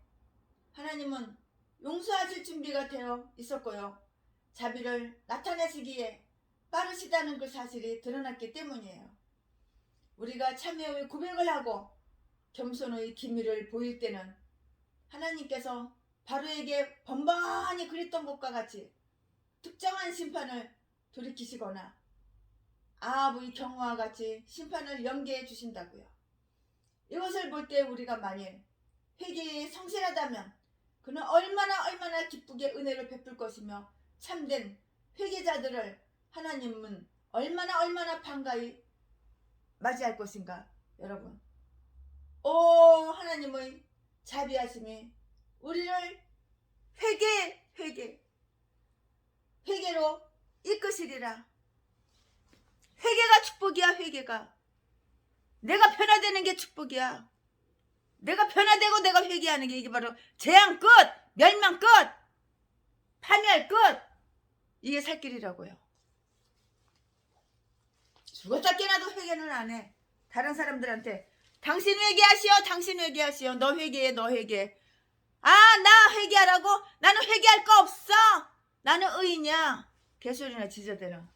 하나님은 용서하실 준비가 되어 있었고요. 자비를 나타내시기에 빠르시다는 그 사실이 드러났기 때문이에요. 우리가 참회의 고백을 하고 겸손의 기미를 보일 때는 하나님께서 바로에게 번번이 그랬던 것과 같이 특정한 심판을 돌이키시거나 아합의 경우와 같이 심판을 연기해 주신다고요. 이것을 볼 때 우리가 만일 회개에 성실하다면 그는 얼마나 기쁘게 은혜를 베풀 것이며 참된 회개자들을 하나님은 얼마나 반가이 맞이할 것인가. 여러분, 하나님의 자비하심이 우리를 회개로 이끄시리라. 회개가 축복이야. 회개가 내가 변화되는 게 축복이야. 내가 변화되고 내가 회개하는 게 이게 바로 재앙 끝, 멸망 끝, 파멸 끝. 이게 살 길이라고요. 죽었다 깨나도 회개는 안 해. 다른 사람들한테 당신 회개하시오. 너 회개해. 나 회개하라고? 나는 회개할 거 없어. 나는 의인이야. 개소리나 지저대는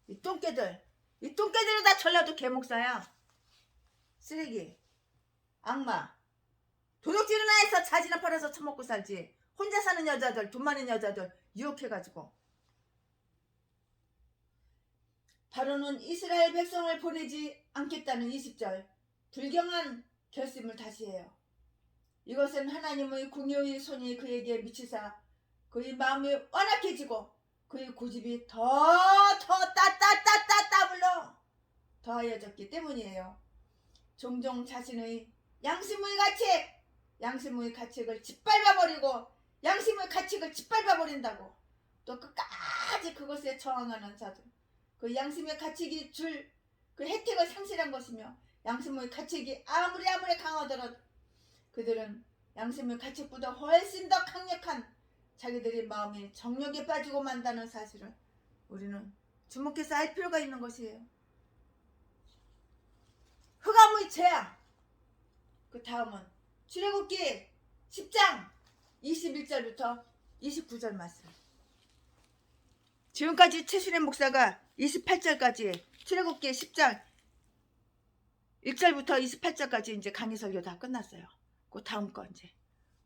이 똥개들이 다 전라도 개목사야. 쓰레기, 악마, 도둑질이나 해서 자지나 팔아서 처먹고 살지. 혼자 사는 여자들, 돈 많은 여자들 유혹해가지고. 바로는 이스라엘 백성을 보내지 않겠다는 20절 불경한 결심을 다시 해요. 이것은 하나님의 공의의 손이 그에게 미치사 그의 마음이 완악해지고 그의 고집이 더 땀을로 더하여졌기 때문이에요. 종종 자신의 양심의 가책을 짓밟아버리고 양심의 가책을 짓밟아버린다고 또 끝까지 그것에 저항하는 자들, 그 양심의 가책이 줄 그 혜택을 상실한 것이며 양심의 가책이 아무리 강하더라도 그들은 양심의 가책보다 훨씬 더 강력한 자기들의 마음이 정욕에 빠지고 만다는 사실을 우리는 주목해서 알 필요가 있는 것이에요. 흑암의 죄악. 그 다음은 출애굽기 10장 21절부터 29절 말씀. 지금까지 최순애 목사가 28절까지 출애굽기 10장 1절부터 28절까지 이제 강의 설교 다 끝났어요. 그 다음 거 이제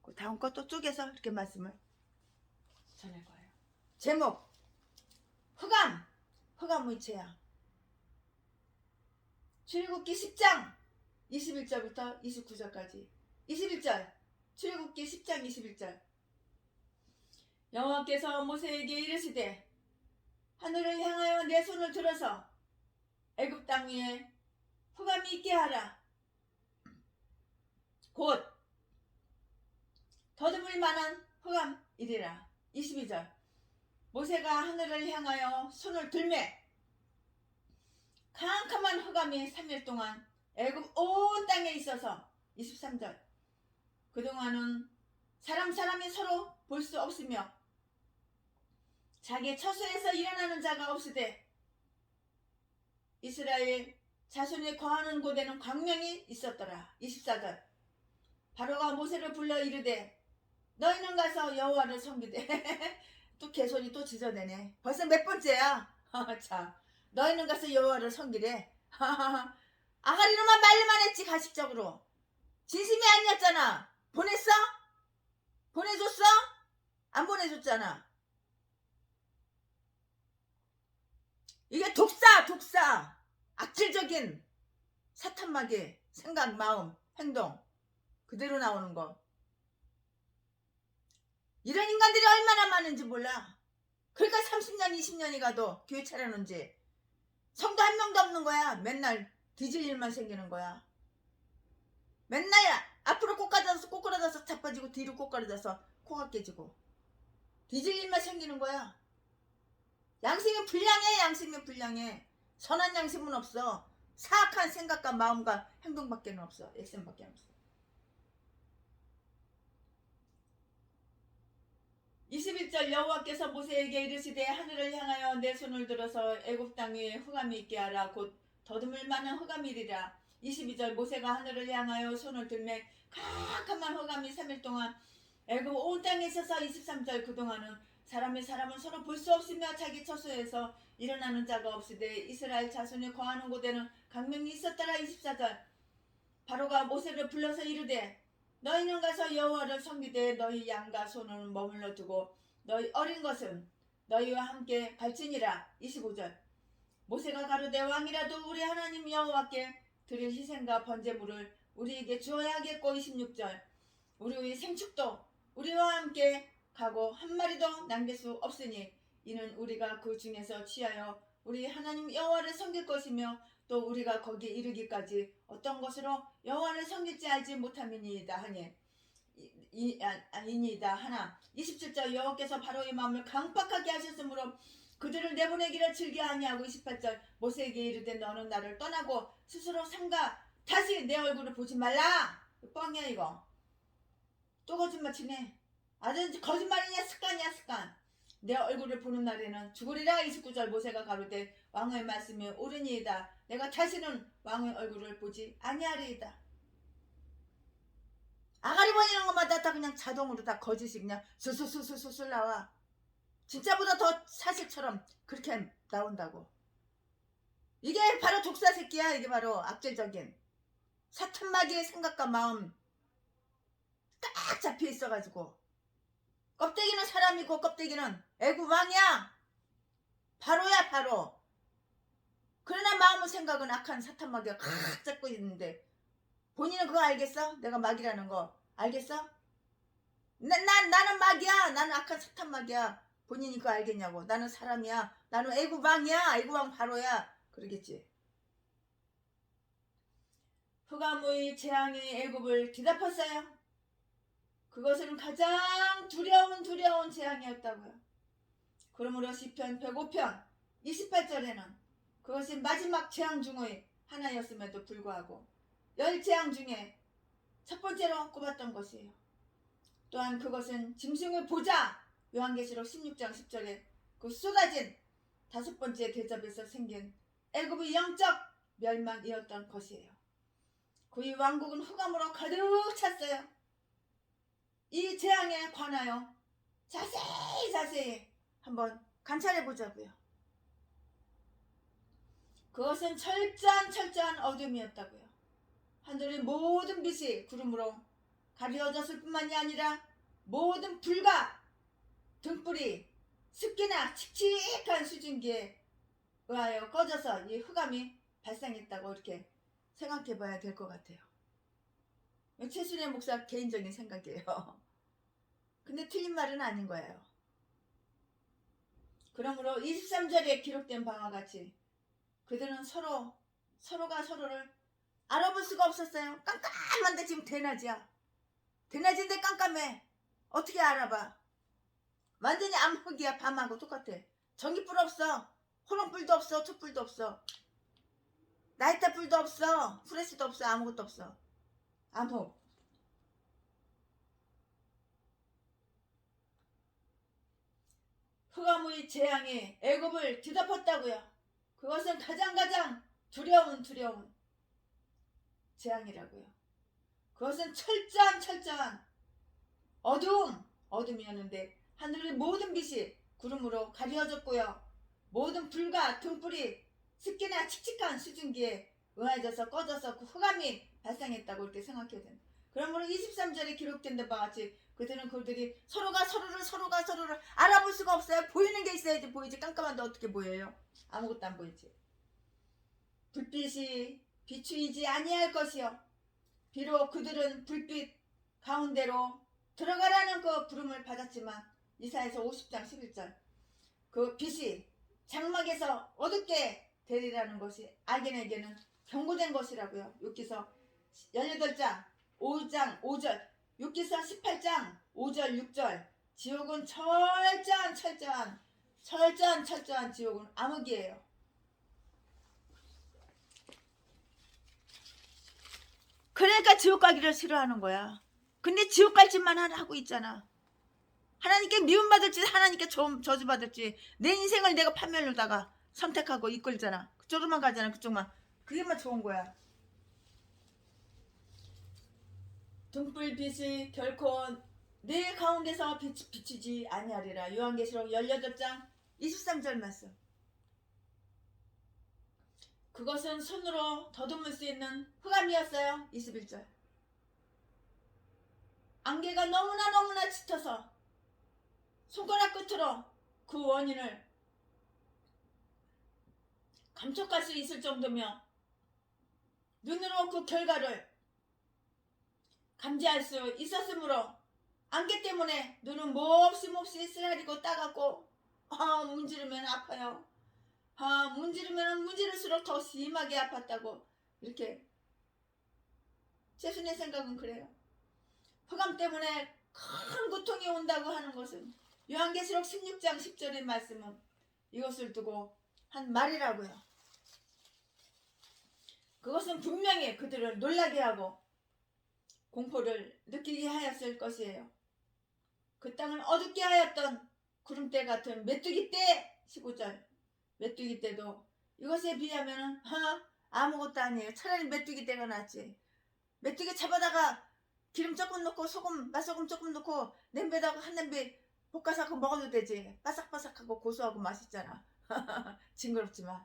그 다음 거 또 쪼개서 이렇게 말씀을 전할 거예요. 제목 흑암의 죄악. 출애굽기 10장 21절부터 29절까지. 21절 출애굽기 10장 21절. 여호와께서 모세에게 이르시되 하늘을 향하여 내 손을 들어서 애굽 땅 위에 흑암이 있게 하라. 곧 더듬을 만한 흑암이리라. 22절. 모세가 하늘을 향하여 손을 들매 캄캄한 흑암이 3일 동안 애굽 온 땅에 있어서. 23절. 그동안은 사람이 서로 볼 수 없으며 자기 처소에서 일어나는 자가 없으되 이스라엘 자손이 거하는 곳에는 광명이 있었더라. 24절. 바로가 모세를 불러 이르되 너희는 가서 여호와를 섬기되 또 개소리 또 지저대네. 벌써 몇 번째야. 참. 너희는 가서 여호와를 섬기래. 아가리로만 말만 했지. 가식적으로 진심이 아니었잖아. 보냈어? 보내줬어? 안 보내줬잖아. 이게 독사 악질적인 사탄마귀 생각, 마음, 행동 그대로 나오는 거. 이런 인간들이 얼마나 많은지 몰라. 그러니까 30년 20년이 가도 교회 차려놓은지 성도 한 명도 없는 거야. 맨날 뒤질 일만 생기는 거야. 맨날 앞으로 꼬꾸라져서 자빠지고 뒤로 꼬꾸라져서 코가 깨지고 뒤질 일만 생기는 거야. 양심이 불량해. 선한 양심은 없어. 사악한 생각과 마음과 행동밖에 없어. 액션밖에 없어. 21절. 여호와께서 모세에게 이르시되 하늘을 향하여 내 손을 들어서 애굽 땅 위에 흑암이 있게 하라. 곧 더듬을 만한 흑암이리라. 22절. 모세가 하늘을 향하여 손을 들매 캄캄한 흑암이 3일 동안 애굽 온 땅에 있어서. 23절. 그동안은 사람을 서로 볼 수 없으며 자기 처소에서 일어나는 자가 없으되 이스라엘 자손이 거하는 곳에는 광명이 있었더라. 24절. 바로가 모세를 불러서 이르되 너희는 가서 여호와를 섬기되 너희 양과 소는 머물러 두고 너희 어린 것은 너희와 함께 갈지니라. 25절. 모세가 가로되 왕이라도 우리 하나님 여호와께 드릴 희생과 번제물을 우리에게 주어야겠고. 26절. 우리의 생축도 우리와 함께 가고 한 마리도 남길 수 없으니 이는 우리가 그 중에서 취하여 우리 하나님 여호와를 섬길 것이며 또 우리가 거기 이르기까지 어떤 것으로 여호와를 섬길지 알지 못함이니이다 하니 이니이다 하나. 27절. 여호와께서 바로의 마음을 강팍하게 하셨으므로 그들을 내보내기를 즐겨하냐고. 28절. 모세에게 이르되 너는 나를 떠나고 스스로 삼가 다시 내 얼굴을 보지 말라. 뻥이야 이거. 또 거짓말 치네. 아주 거짓말이냐 습관. 내 얼굴을 보는 날에는 죽으리라. 29절. 모세가 가로되 왕의 말씀이 옳으니이다. 내가 다시는 왕의 얼굴을 보지 아니하리이다. 아가리 번이는 것마다 다 그냥 자동으로 다 거짓이 그냥 술술술술술 나와. 진짜보다 더 사실처럼 그렇게 나온다고. 이게 바로 독사 새끼야. 이게 바로 악질적인 사탄마귀의 생각과 마음 딱 잡혀 있어가지고 껍데기는 사람이고 껍데기는 애굽 왕이야. 바로야 바로. 그러나 마음의 생각은 악한 사탄마귀가 칵 잡고 있는데 본인은 그거 알겠어? 내가 마귀라는 거 알겠어? 나는 마귀야. 나는 악한 사탄마귀야. 본인이 그거 알겠냐고. 나는 사람이야. 나는 애굽 왕이야. 애굽 왕 바로야. 그러겠지. 흑암의 재앙이 애굽을 뒤덮었어요. 그것은 가장 두려운 재앙이었다고요. 그러므로 시편 105편 28절에는 그것이 마지막 재앙 중의 하나였음에도 불구하고 10재앙 중에 첫 번째로 꼽았던 것이에요. 또한 그것은 짐승의 보좌, 요한계시록 16장 10절에 그 쏟아진 다섯 번째 대접에서 생긴 애굽의 영적 멸망이었던 것이에요. 그의 왕국은 흑암으로 가득 찼어요. 이 재앙에 관하여 자세히 한번 관찰해 보자고요. 그것은 철저한 어둠이었다고요. 하늘의 모든 빛이 구름으로 가려졌을 뿐만이 아니라 모든 불과 등불이 습기나 칙칙한 수증기에 의하여 꺼져서 이 흑암이 발생했다고 이렇게 생각해 봐야 될 것 같아요. 최순애 목사 개인적인 생각이에요. 근데 틀린 말은 아닌 거예요. 그러므로 23절에 기록된 바와 같이 그들은 서로가 서로를 알아볼 수가 없었어요. 깜깜한데 지금 대낮이야. 대낮인데 깜깜해. 어떻게 알아봐? 완전히 암흑이야. 밤하고 똑같아. 전기불 없어. 호롱불도 없어. 촛불도 없어. 나이트 불도 없어. 후레쉬도 없어. 아무것도 없어. 암흑. 흑암의 재앙이 애굽을 뒤덮었다고요. 그것은 가장 두려운 재앙이라고요. 그것은 철저한 어둠이었는데 하늘의 모든 빛이 구름으로 가려졌고요. 모든 불과 등불이 습기나 칙칙한 수증기에 의해져서 꺼져서 그 흑암이 발생했다고 이렇게 생각해야 된다. 그러므로 23절에 기록된 바와 같이 그들이 서로가 서로를 알아볼 수가 없어요. 보이는 게 있어야지 보이지. 깜깜한데 어떻게 보여요? 아무것도 안 보이지. 불빛이 비추이지 아니할 것이요. 비록 그들은 불빛 가운데로 들어가라는 그 부름을 받았지만 이사야서 50장 11절 그 빛이 장막에서 어둡게 되리라는 것이 악인에게는 경고된 것이라고요. 욥기서 18장 5장 5절 욥기서 18장 5절 6절 지옥은 철저한 지옥은 암흑이에요. 그러니까 지옥 가기를 싫어하는 거야. 근데 지옥 갈 짓만 하고 있잖아. 하나님께 미움받을지 하나님께 저주받을지 내 인생을 내가 판멸로다가 선택하고 이끌잖아. 그쪽으로만 가잖아. 그쪽만. 그게만 좋은 거야. 등불빛이 결코 내 가운데서 비추지 아니하리라. 요한계시록 18장 23절 말씀. 그것은 손으로 더듬을 수 있는 흑암이었어요. 21절. 안개가 너무나 짙어서 손가락 끝으로 그 원인을 감촉할 수 있을 정도며 눈으로 그 결과를 감지할 수 있었으므로 안개 때문에 눈은 몹시 쓰라리고 따갑고 문지르면 아파요. 문지르면 문지를수록 더 심하게 아팠다고 이렇게 최순의 생각은 그래요. 흑암 때문에 큰 고통이 온다고 하는 것은 요한계시록 16장 10절의 말씀은 이것을 두고 한 말이라고요. 그것은 분명히 그들을 놀라게 하고 공포를 느끼게 하였을 것이에요. 그 땅을 어둡게 하였던 구름대 같은 메뚜기 때 15절 메뚜기 때도 이것에 비하면 아무것도 아니에요. 차라리 메뚜기 때가 낫지. 메뚜기 잡아다가 기름 조금 넣고 맛소금 조금 넣고 냄비에다가 한 냄비 볶아서 먹어도 되지. 바삭바삭하고 고소하고 맛있잖아. 징그럽지만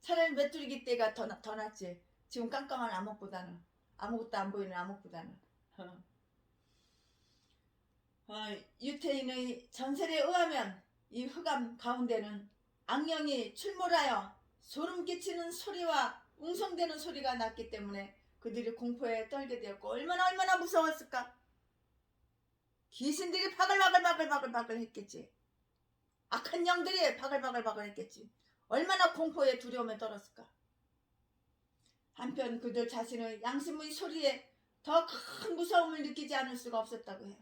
차라리 메뚜기 때가 더 낫지. 지금 깜깜한 암흑보다는 아무것도 안 보이는 암흑보다는. 유태인의 전설에 의하면 이 흑암 가운데는 악령이 출몰하여 소름 끼치는 소리와 웅성대는 소리가 났기 때문에 그들이 공포에 떨게 되었고 얼마나 무서웠을까. 귀신들이 바글바글 했겠지. 악한 영들이 바글바글 했겠지. 얼마나 공포에 두려움에 떨었을까. 한편 그들 자신의 양심의 소리에 더 큰 무서움을 느끼지 않을 수가 없었다고 해요.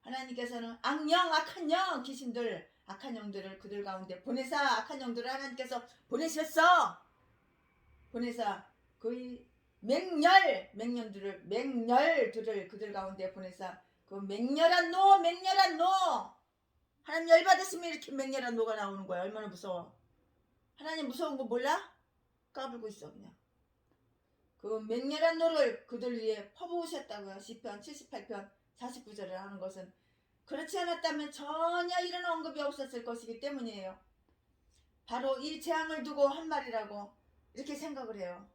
하나님께서는 악령, 악한 영, 귀신들, 악한 영들을 그들 가운데 보내사 악한 영들을 하나님께서 보내셨어. 보내사 거의 맹렬들을 그들 가운데 보내사 그 맹렬한 노 하나님 열받으시면 이렇게 맹렬한 노가 나오는 거야. 얼마나 무서워. 하나님 무서운 거 몰라? 까불고 있어 그냥. 그 맹렬한 노를 그들 위해 퍼부으셨다고요. 시편 78편 49절을 하는 것은 그렇지 않았다면 전혀 이런 언급이 없었을 것이기 때문이에요. 바로 이 재앙을 두고 한 말이라고 이렇게 생각을 해요.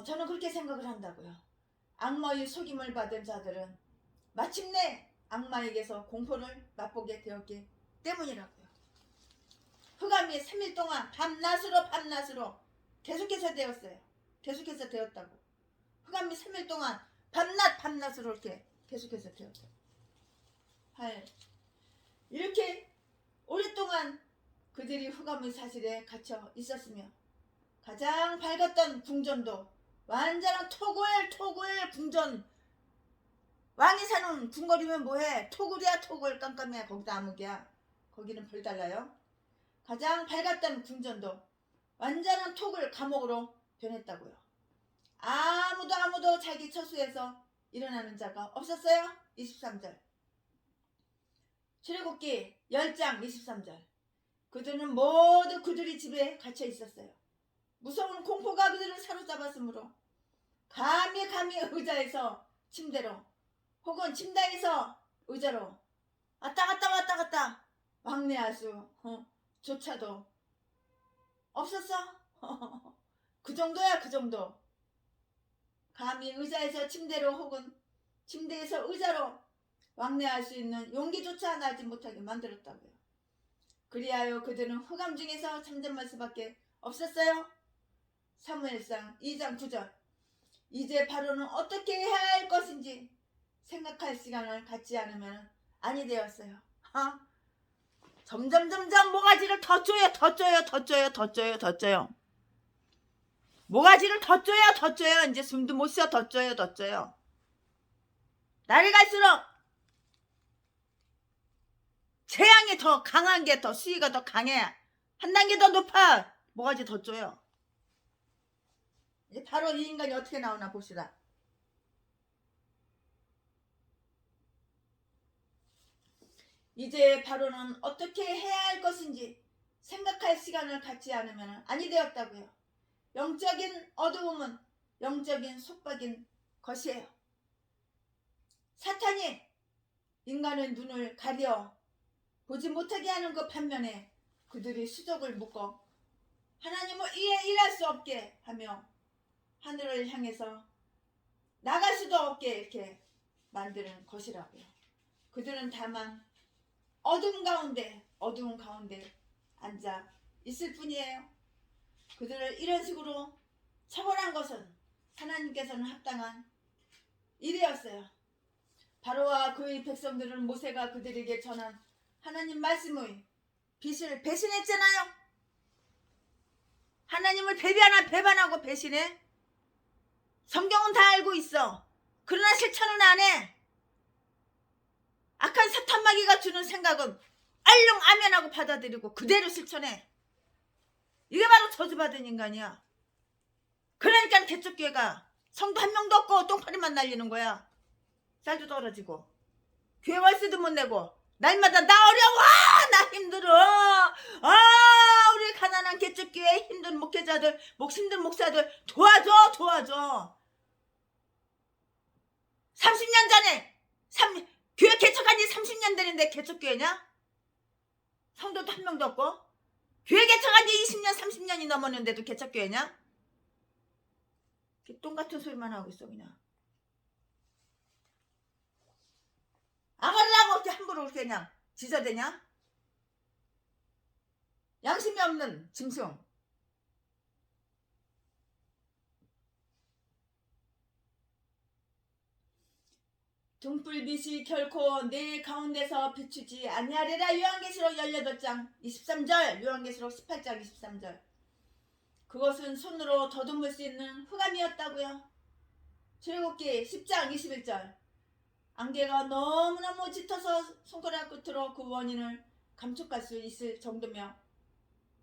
저는 그렇게 생각을 한다고요. 악마의 속임을 받은 자들은 마침내 악마에게서 공포를 맛보게 되었기 때문이라고요. 흑암이 3일 동안 밤낮으로 계속해서 되었어요. 계속해서 되었다고. 흑암이 3일 동안 밤낮으로 이렇게 계속해서 되었다고. 이렇게 오랫동안 그들이 흑암의 사실에 갇혀 있었으며 가장 밝았던 궁전도 완전한 토굴 궁전. 왕이 사는 궁궐이면 뭐해? 토굴이야 토굴. 깜깜이야. 거기다 암흑이야. 거기는 별 달라요. 가장 밝았던 궁전도 완전한 토굴 감옥으로 변했다고요. 아무도 자기 처소에서 일어나는 자가 없었어요. 23절. 출애굽기 10장 23절. 그들은 모두 그들이 집에 갇혀 있었어요. 무서운 공포가 그들을 사로잡았으므로 감히 의자에서 침대로 혹은 침대에서 의자로 왔다 갔다 왕래할 수 조차도 없었어. 그 정도야. 그 정도. 감히 의자에서 침대로 혹은 침대에서 의자로 왕래할 수 있는 용기조차 나지 못하게 만들었다고요. 그리하여 그들은 흑암 중에서 잠잠할 수밖에 없었어요. 사무엘상 2장 9절. 이제 바로는 어떻게 해야 할 것인지 생각할 시간을 갖지 않으면 아니 되었어요. 점점 모가지를 더 쪼여. 모가지를 더 쪼여. 이제 숨도 못 쉬어. 더 쪼여. 날이 갈수록 재앙이 더 강한 게 더 수위가 더 강해. 한 단계 더 높아. 모가지 더 쪼여. 이제 바로 이 인간이 어떻게 나오나 봅시다. 이제 바로는 어떻게 해야 할 것인지 생각할 시간을 갖지 않으면 아니 되었다고요. 영적인 어두움은 영적인 속박인 것이에요. 사탄이 인간의 눈을 가려 보지 못하게 하는 그 반면에 그들이 수족을 묶어 하나님을 일할 수 없게 하며 하늘을 향해서 나갈 수도 없게 이렇게 만드는 것이라고요. 그들은 다만 어두운 가운데 앉아 있을 뿐이에요. 그들을 이런 식으로 처벌한 것은 하나님께서는 합당한 일이었어요. 바로와 그의 백성들은 모세가 그들에게 전한 하나님 말씀의 빛을 배신했잖아요. 하나님을 배반하고 배신해. 성경은 다 알고 있어. 그러나 실천은 안 해. 악한 사탄마귀가 주는 생각은 알릉 아멘하고 받아들이고 그대로 실천해. 이게 바로 저주받은 인간이야. 그러니까 개척교회가 성도 한 명도 없고 똥파리만 날리는 거야. 쌀도 떨어지고 교회 월세도 못 내고 날마다 나 어려워, 나 힘들어, 우리 가난한 개척교회 힘든 목회자들, 힘든 목사들 도와줘. 30년 전에 교회 개척한 지 30년 되는데 개척교회냐? 성도도 한 명도 없고 교회 개척한 지 20년 30년이 넘었는데도 개척교회냐? 똥같은 소리만 하고 있어 그냥. 아가리라고 어떻게 함부로 그렇게 그냥 지저대냐? 양심이 없는 짐승. 등불빛이 결코 내 가운데서 비추지 아니하리라. 요한계시록 18장 23절, 요한계시록 18장 23절. 그것은 손으로 더듬을 수 있는 흑암이었다고요. 출애굽기 10장 21절. 안개가 너무너무 짙어서 손가락 끝으로 그 원인을 감촉할 수 있을 정도며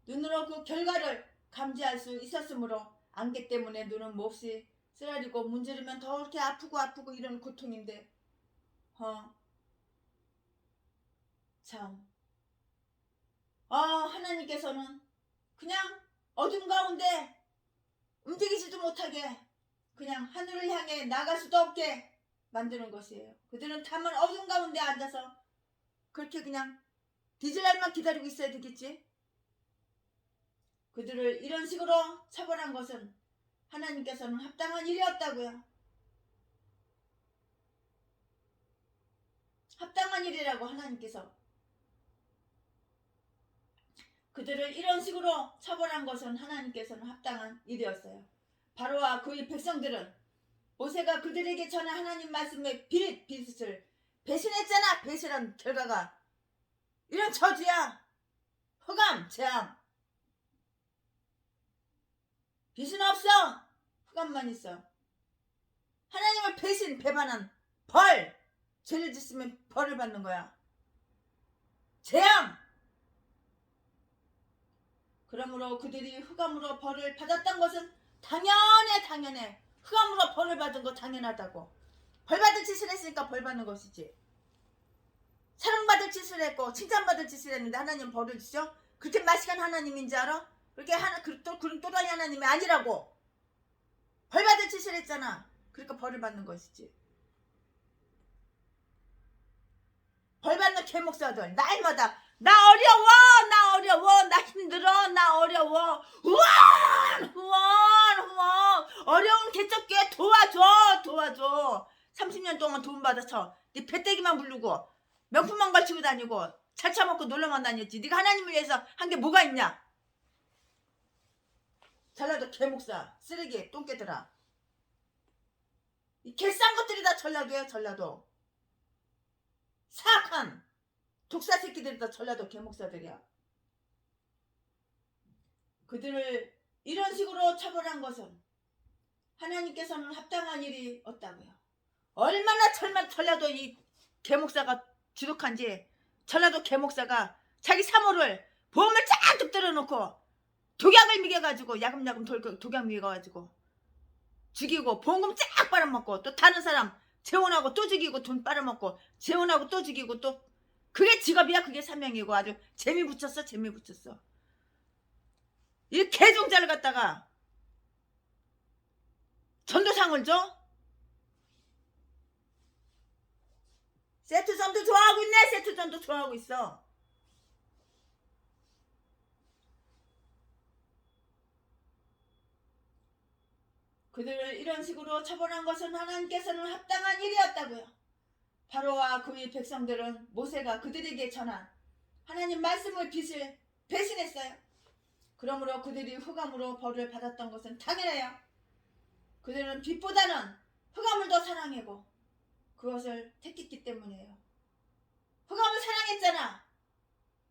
눈으로 그 결과를 감지할 수 있었으므로 안개 때문에 눈은 몹시 쓰라리고 문지르면 더 이렇게 아프고 이런 고통인데 참 하나님께서는 그냥 어둠 가운데 움직이지도 못하게 그냥 하늘을 향해 나갈 수도 없게 만드는 것이에요. 그들은 다만 어둠 가운데 앉아서 그렇게 그냥 뒤질 날만 기다리고 있어야 되겠지. 그들을 이런 식으로 처벌한 것은 하나님께서는 합당한 일이었다고요. 합당한 일이라고 하나님께서 그들을 이런 식으로 처벌한 것은 하나님께서는 합당한 일이었어요. 바로와 그의 백성들은 모세가 그들에게 전한 하나님 말씀의 빛을 배신했잖아. 배신한 결과가 이런 저주야. 흑암, 재앙. 빛은 없어. 흑암만 있어. 하나님을 배반한 벌. 죄를 짓으면 벌을 받는 거야. 재앙. 그러므로 그들이 흑암으로 벌을 받았던 것은 당연해. 흑암으로 벌을 받은 거 당연하다고. 벌 받을 짓을 했으니까 벌 받는 것이지. 사랑받을 짓을 했고 칭찬받을 짓을 했는데 하나님 벌을 주죠? 그렇게 마시간 하나님인지 알아? 그렇게 그런 또다시 하나님이 아니라고. 벌 받을 짓을 했잖아. 그러니까 벌을 받는 것이지. 벌 받는 개목사들 날마다 나 어려워 나 힘들어 나 어려워 후원 어려운 개척교회 도와줘 30년 동안 돈 받아서 네 배때기만 부르고 명품만 걸치고 다니고 차차 먹고 놀러만 다녔지. 네가 하나님을 위해서 한 게 뭐가 있냐. 전라도 개목사 쓰레기 똥개들아. 이 개싼 것들이 다 전라도야. 전라도 사악한 독사 새끼들이 다 전라도 개목사들이야. 그들을 이런 식으로 처벌한 것은 하나님께서는 합당한 일이 없다고요. 얼마나 전라도 이 개목사가 지독한지. 전라도 개목사가 자기 사모를 보험을 쫙 들어놓고 독약을 먹여가지고 야금야금 독약 먹여가지고 죽이고 보험금 쫙 빨아먹고 또 다른 사람 재혼하고 또 죽이고 돈 빨아먹고 재혼하고 또 죽이고 또 그게 직업이야. 그게 사명이고 아주 재미 붙였어. 이 개종자를 갖다가 전도상을 줘? 세트전도 좋아하고 있네. 세트전도 좋아하고 있어. 그들을 이런 식으로 처벌한 것은 하나님께서는 합당한 일이었다고요. 바로와 그의 백성들은 모세가 그들에게 전한 하나님 말씀의 빛을 배신했어요. 그러므로 그들이 흑암으로 벌을 받았던 것은 당연해요. 그들은 빛보다는 흑암을 더 사랑하고 그것을 택했기 때문이에요. 흑암을 사랑했잖아.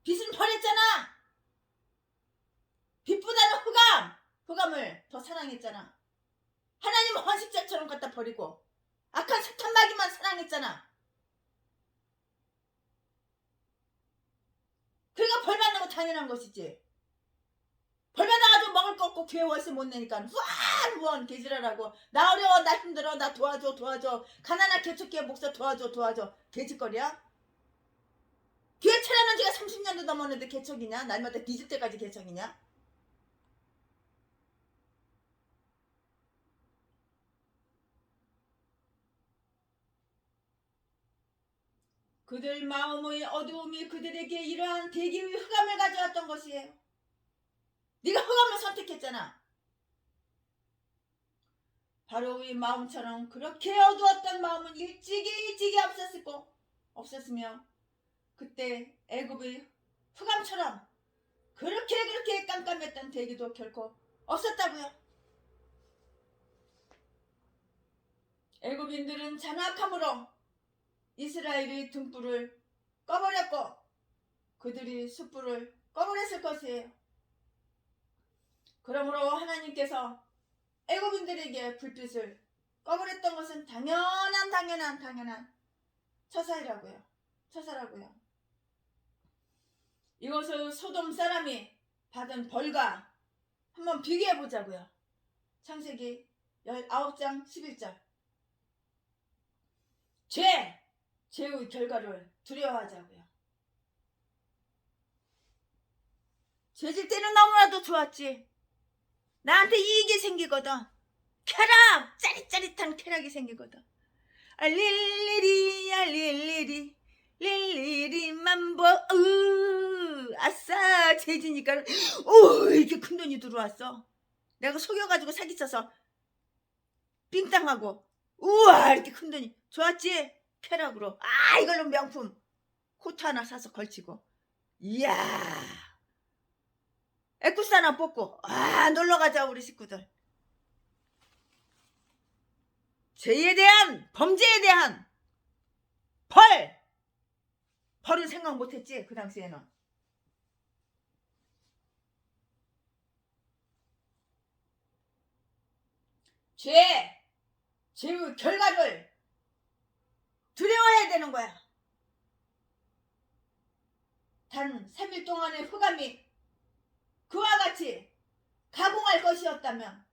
빛은 버렸잖아. 빛보다는 흑암을 더 사랑했잖아. 하나님은 헌식자처럼 갖다 버리고 악한 사탄마귀만 사랑했잖아. 그러니까 벌 받는 거 당연한 것이지. 벌 받아가지고 먹을 거 없고 교회 월세 못 내니까 후원 개지랄하고 나 어려워 나 힘들어 나 도와줘 가난한 개척교회 목사 도와줘 개짓거리야? 교회 차려놓은 지가 30년도 넘었는데 개척이냐? 날마다 뒤질 때까지 개척이냐? 그들 마음의 어두움이 그들에게 이러한 대기의 흑암을 가져왔던 것이에요. 네가 흑암을 선택했잖아. 바로의 마음처럼 그렇게 어두웠던 마음은 일찍이 없었으며 그때 애굽의 흑암처럼 그렇게 깜깜했던 대기도 결코 없었다고요. 애굽인들은 잔악함으로 이스라엘의 등불을 꺼버렸고 그들이 숯불을 꺼버렸을 것이에요. 그러므로 하나님께서 애굽인들에게 불빛을 꺼버렸던 것은 당연한 처사라고요. 이것을 소돔 사람이 받은 벌과 한번 비교해 보자고요. 창세기 19장 11절. 죄의 결과를 두려워하자고요. 죄질 때는 너무나도 좋았지. 나한테 이익이 생기거든. 쾌락! 짜릿짜릿한 쾌락이 생기거든. 릴리리만 아싸 죄지니까 이렇게 큰돈이 들어왔어. 내가 속여가지고 사기쳐서 빙땅하고 우와 이렇게 큰돈이 좋았지. 쾌락으로 이걸로 명품 코트 하나 사서 걸치고 이야 에쿠스 하나 뽑고 놀러가자 우리 식구들. 죄에 대한 범죄에 대한 벌은 생각 못했지. 그 당시에는. 죄의 결과를 두려워해야 되는 거야. 단 3일 동안의 흑암이 그와 같이 가공할 것이었다면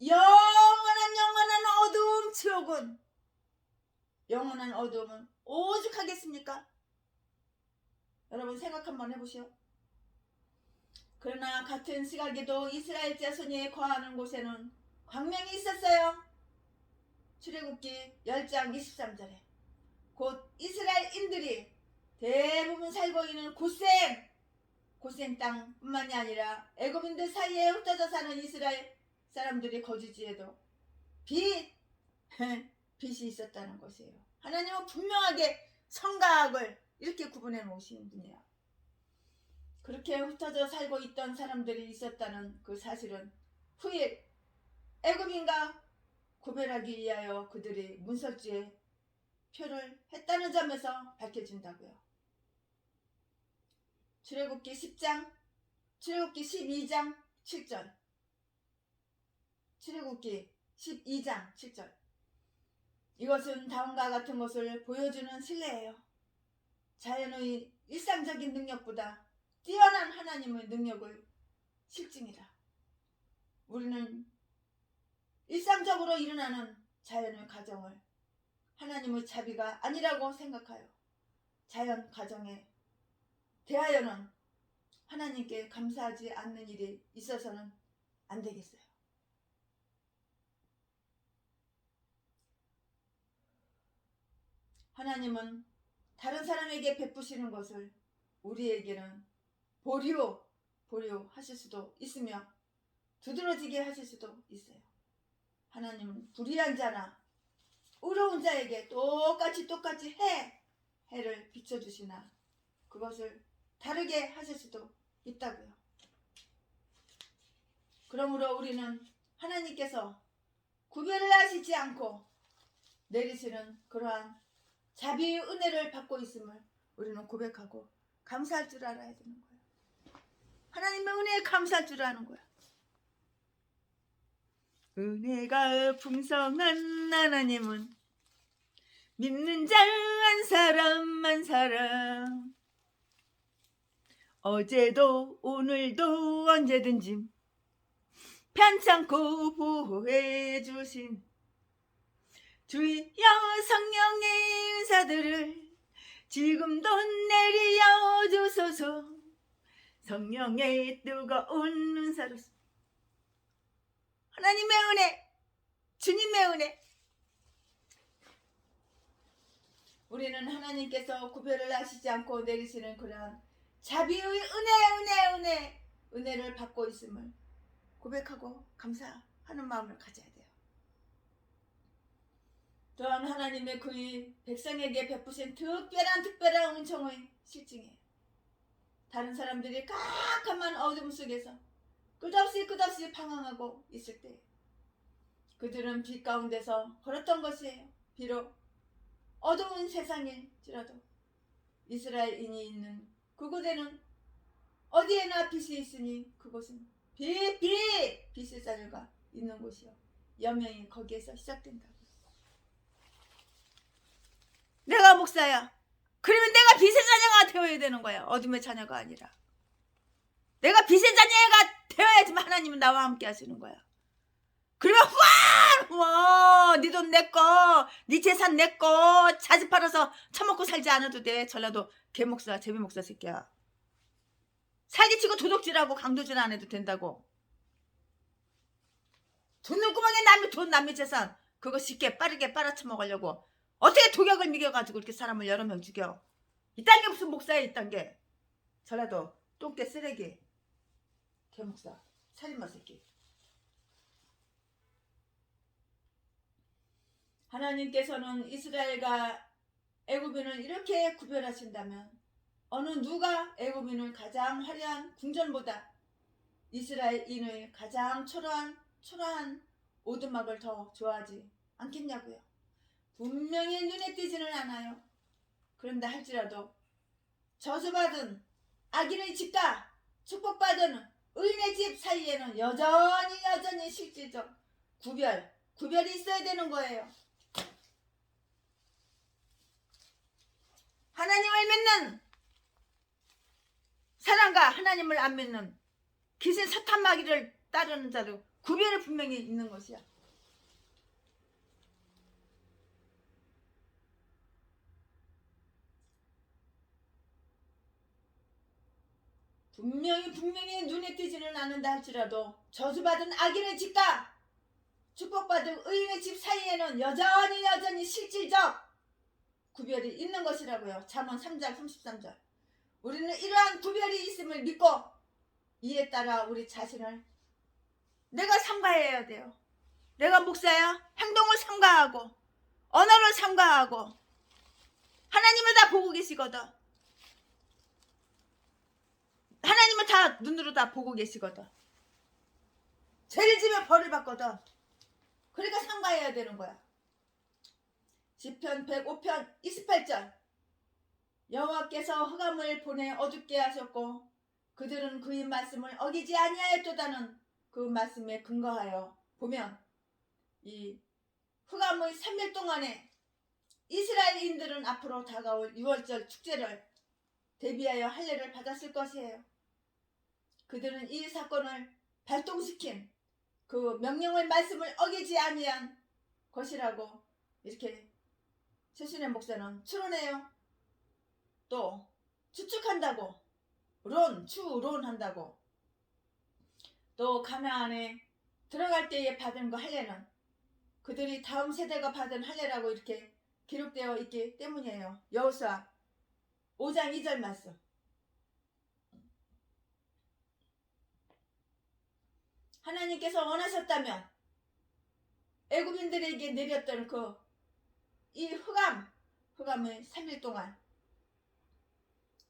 영원한 어두움 지옥은 영원한 어두움은 오죽하겠습니까? 여러분 생각 한번 해보시오. 그러나 같은 시각에도 이스라엘 자손이 거하는 곳에는 광명이 있었어요. 출애굽기 10장 23절에 곧 이스라엘인들이 대부분 살고 있는 고센 땅뿐만이 아니라 애굽인들 사이에 흩어져 사는 이스라엘 사람들이 거주지에도 빛이 있었다는 것이에요. 하나님은 분명하게 성과 악을 이렇게 구분해 놓으시는 분이에요. 그렇게 흩어져 살고 있던 사람들이 있었다는 그 사실은 후일 애굽인과 구별하기 위하여 그들이 문설주에 표를 했다는 점에서 밝혀진다고요. 출애굽기 12장 7절. 출애굽기 12장 7절. 이것은 다음과 같은 것을 보여주는 신뢰예요. 자연의 일상적인 능력보다 뛰어난 하나님의 능력을 실증이다. 우리는 일상적으로 일어나는 자연의 가정을 하나님의 자비가 아니라고 생각하여 자연 가정에 대하여는 하나님께 감사하지 않는 일이 있어서는 안 되겠어요. 하나님은 다른 사람에게 베푸시는 것을 우리에게는 보류하실 수도 있으며 두드러지게 하실 수도 있어요. 하나님은 불의한 자나 의로운 자에게 똑같이 해를 비춰주시나 그것을 다르게 하실 수도 있다고요. 그러므로 우리는 하나님께서 구별을 하시지 않고 내리시는 그러한 자비의 은혜를 받고 있음을 우리는 고백하고 감사할 줄 알아야 되는 거예요. 하나님의 은혜에 감사할 줄 아는 거야. 은혜가 풍성한 하나님은 믿는 자 한 사람 어제도 오늘도 언제든지 편찮고 보호해 주신 주여 성령의 은사들을 지금도 내려 주소서. 성령의 뜨거운 은사로서 하나님의 은혜, 주님의 은혜. 우리는 하나님께서 구별을 하시지 않고 내리시는 그러한 자비의 은혜를 받고 있음을 고백하고 감사하는 마음을 가져야 돼요. 또한 하나님의 그의 백성에게 베푸신 특별한 은총의 실증이에요. 다른 사람들이 깜깜한 어둠 속에서 끝없이 방황하고 있을 때 그들은 빛 가운데서 걸었던 것이에요. 비록 어두운 세상일지라도 이스라엘인이 있는 그곳에는 어디에나 빛이 있으니 그곳은 빛의 자녀가 있는 곳이요. 여명이 거기에서 시작된다고. 내가 목사야. 그러면 내가 빛의 자녀가 되어야 되는 거야. 어둠의 자녀가 아니라. 내가 빛의 자녀가 되어야지만 하나님은 나와 함께 하시는 거야. 그러면 네 돈 내 거, 네 재산 내 거, 자지 팔아서 처먹고 살지 않아도 돼. 전라도 개목사, 제비목사 새끼야. 사기치고 도둑질하고 강도질 안 해도 된다고. 돈눈구멍에 남의 재산 그거 쉽게 빠르게 빨아쳐먹으려고 어떻게 독약을 미겨가지고 이렇게 사람을 여러 명 죽여. 이딴 게 무슨 목사야. 이딴 게. 전라도 똥개 쓰레기 개목사 살인마 새끼. 하나님께서는 이스라엘과 애굽인을 이렇게 구별하신다면 어느 누가 애굽인을 가장 화려한 궁전보다 이스라엘인의 가장 초라한 오두막을 더 좋아하지 않겠냐고요. 분명히 눈에 띄지는 않아요. 그런데 할지라도 저주받은 악인의 집과 축복받은 의인의 집 사이에는 여전히 실질적 구별이 있어야 되는 거예요. 하나님을 믿는 사람과 하나님을 안 믿는 귀신 사탄마귀를 따르는 자도 구별이 분명히 있는 것이야. 분명히 눈에 띄지는 않는다 할지라도 저주받은 악인의 집과 축복받은 의인의 집 사이에는 여전히 실질적 구별이 있는 것이라고요. 잠언 3장 33절. 우리는 이러한 구별이 있음을 믿고 이에 따라 우리 자신을 내가 삼가해야 돼요. 내가 목사야. 행동을 삼가하고 언어를 삼가하고 하나님을 다 보고 계시거든. 하나님은 다 눈으로 다 보고 계시거든. 죄를 지면 벌을 받거든. 그러니까 삼가해야 되는 거야. 시편 105편 28절. 여호와께서 흑암을 보내 어둡게 하셨고 그들은 그의 말씀을 어기지 아니하였도다는 그 말씀에 근거하여 보면 이 흑암의 3일 동안에 이스라엘인들은 앞으로 다가올 6월절 축제를 대비하여 할례를 받았을 것이에요. 그들은 이 사건을 발동시킨 그 명령의 말씀을 어기지 아니한 것이라고 이렇게 최순애 목사는 추론해요. 또 추측한다고 추론한다고. 또 가나안에 들어갈 때에 받은 그 할례는 그들이 다음 세대가 받은 할례라고 이렇게 기록되어 있기 때문이에요. 여호수아 5장 2절 말씀. 하나님께서 원하셨다면 애굽인들에게 내렸던 이 흑암의 3일 동안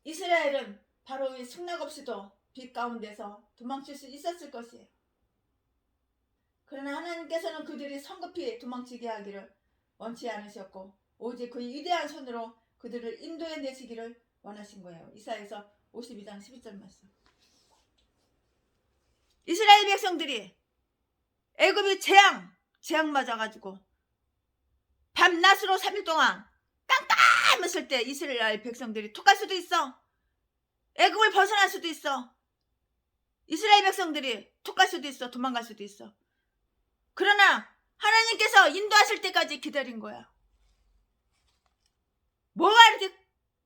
이스라엘은 바로의 승낙 없이도 빛 가운데서 도망칠 수 있었을 것이에요. 그러나 하나님께서는 그들이 성급히 도망치게 하기를 원치 않으셨고 오직 그 위대한 손으로 그들을 인도해 내시기를 원하신 거예요. 이사야서 52장 12절 말씀. 이스라엘 백성들이 애굽이 재앙 맞아가지고 밤낮으로 3일 동안 깜깜했을 때 이스라엘 백성들이 톡 갈 수도 있어. 애굽을 벗어날 수도 있어. 이스라엘 백성들이 톡 갈 수도 있어. 도망갈 수도 있어. 그러나 하나님께서 인도하실 때까지 기다린 거야. 뭐가 이렇게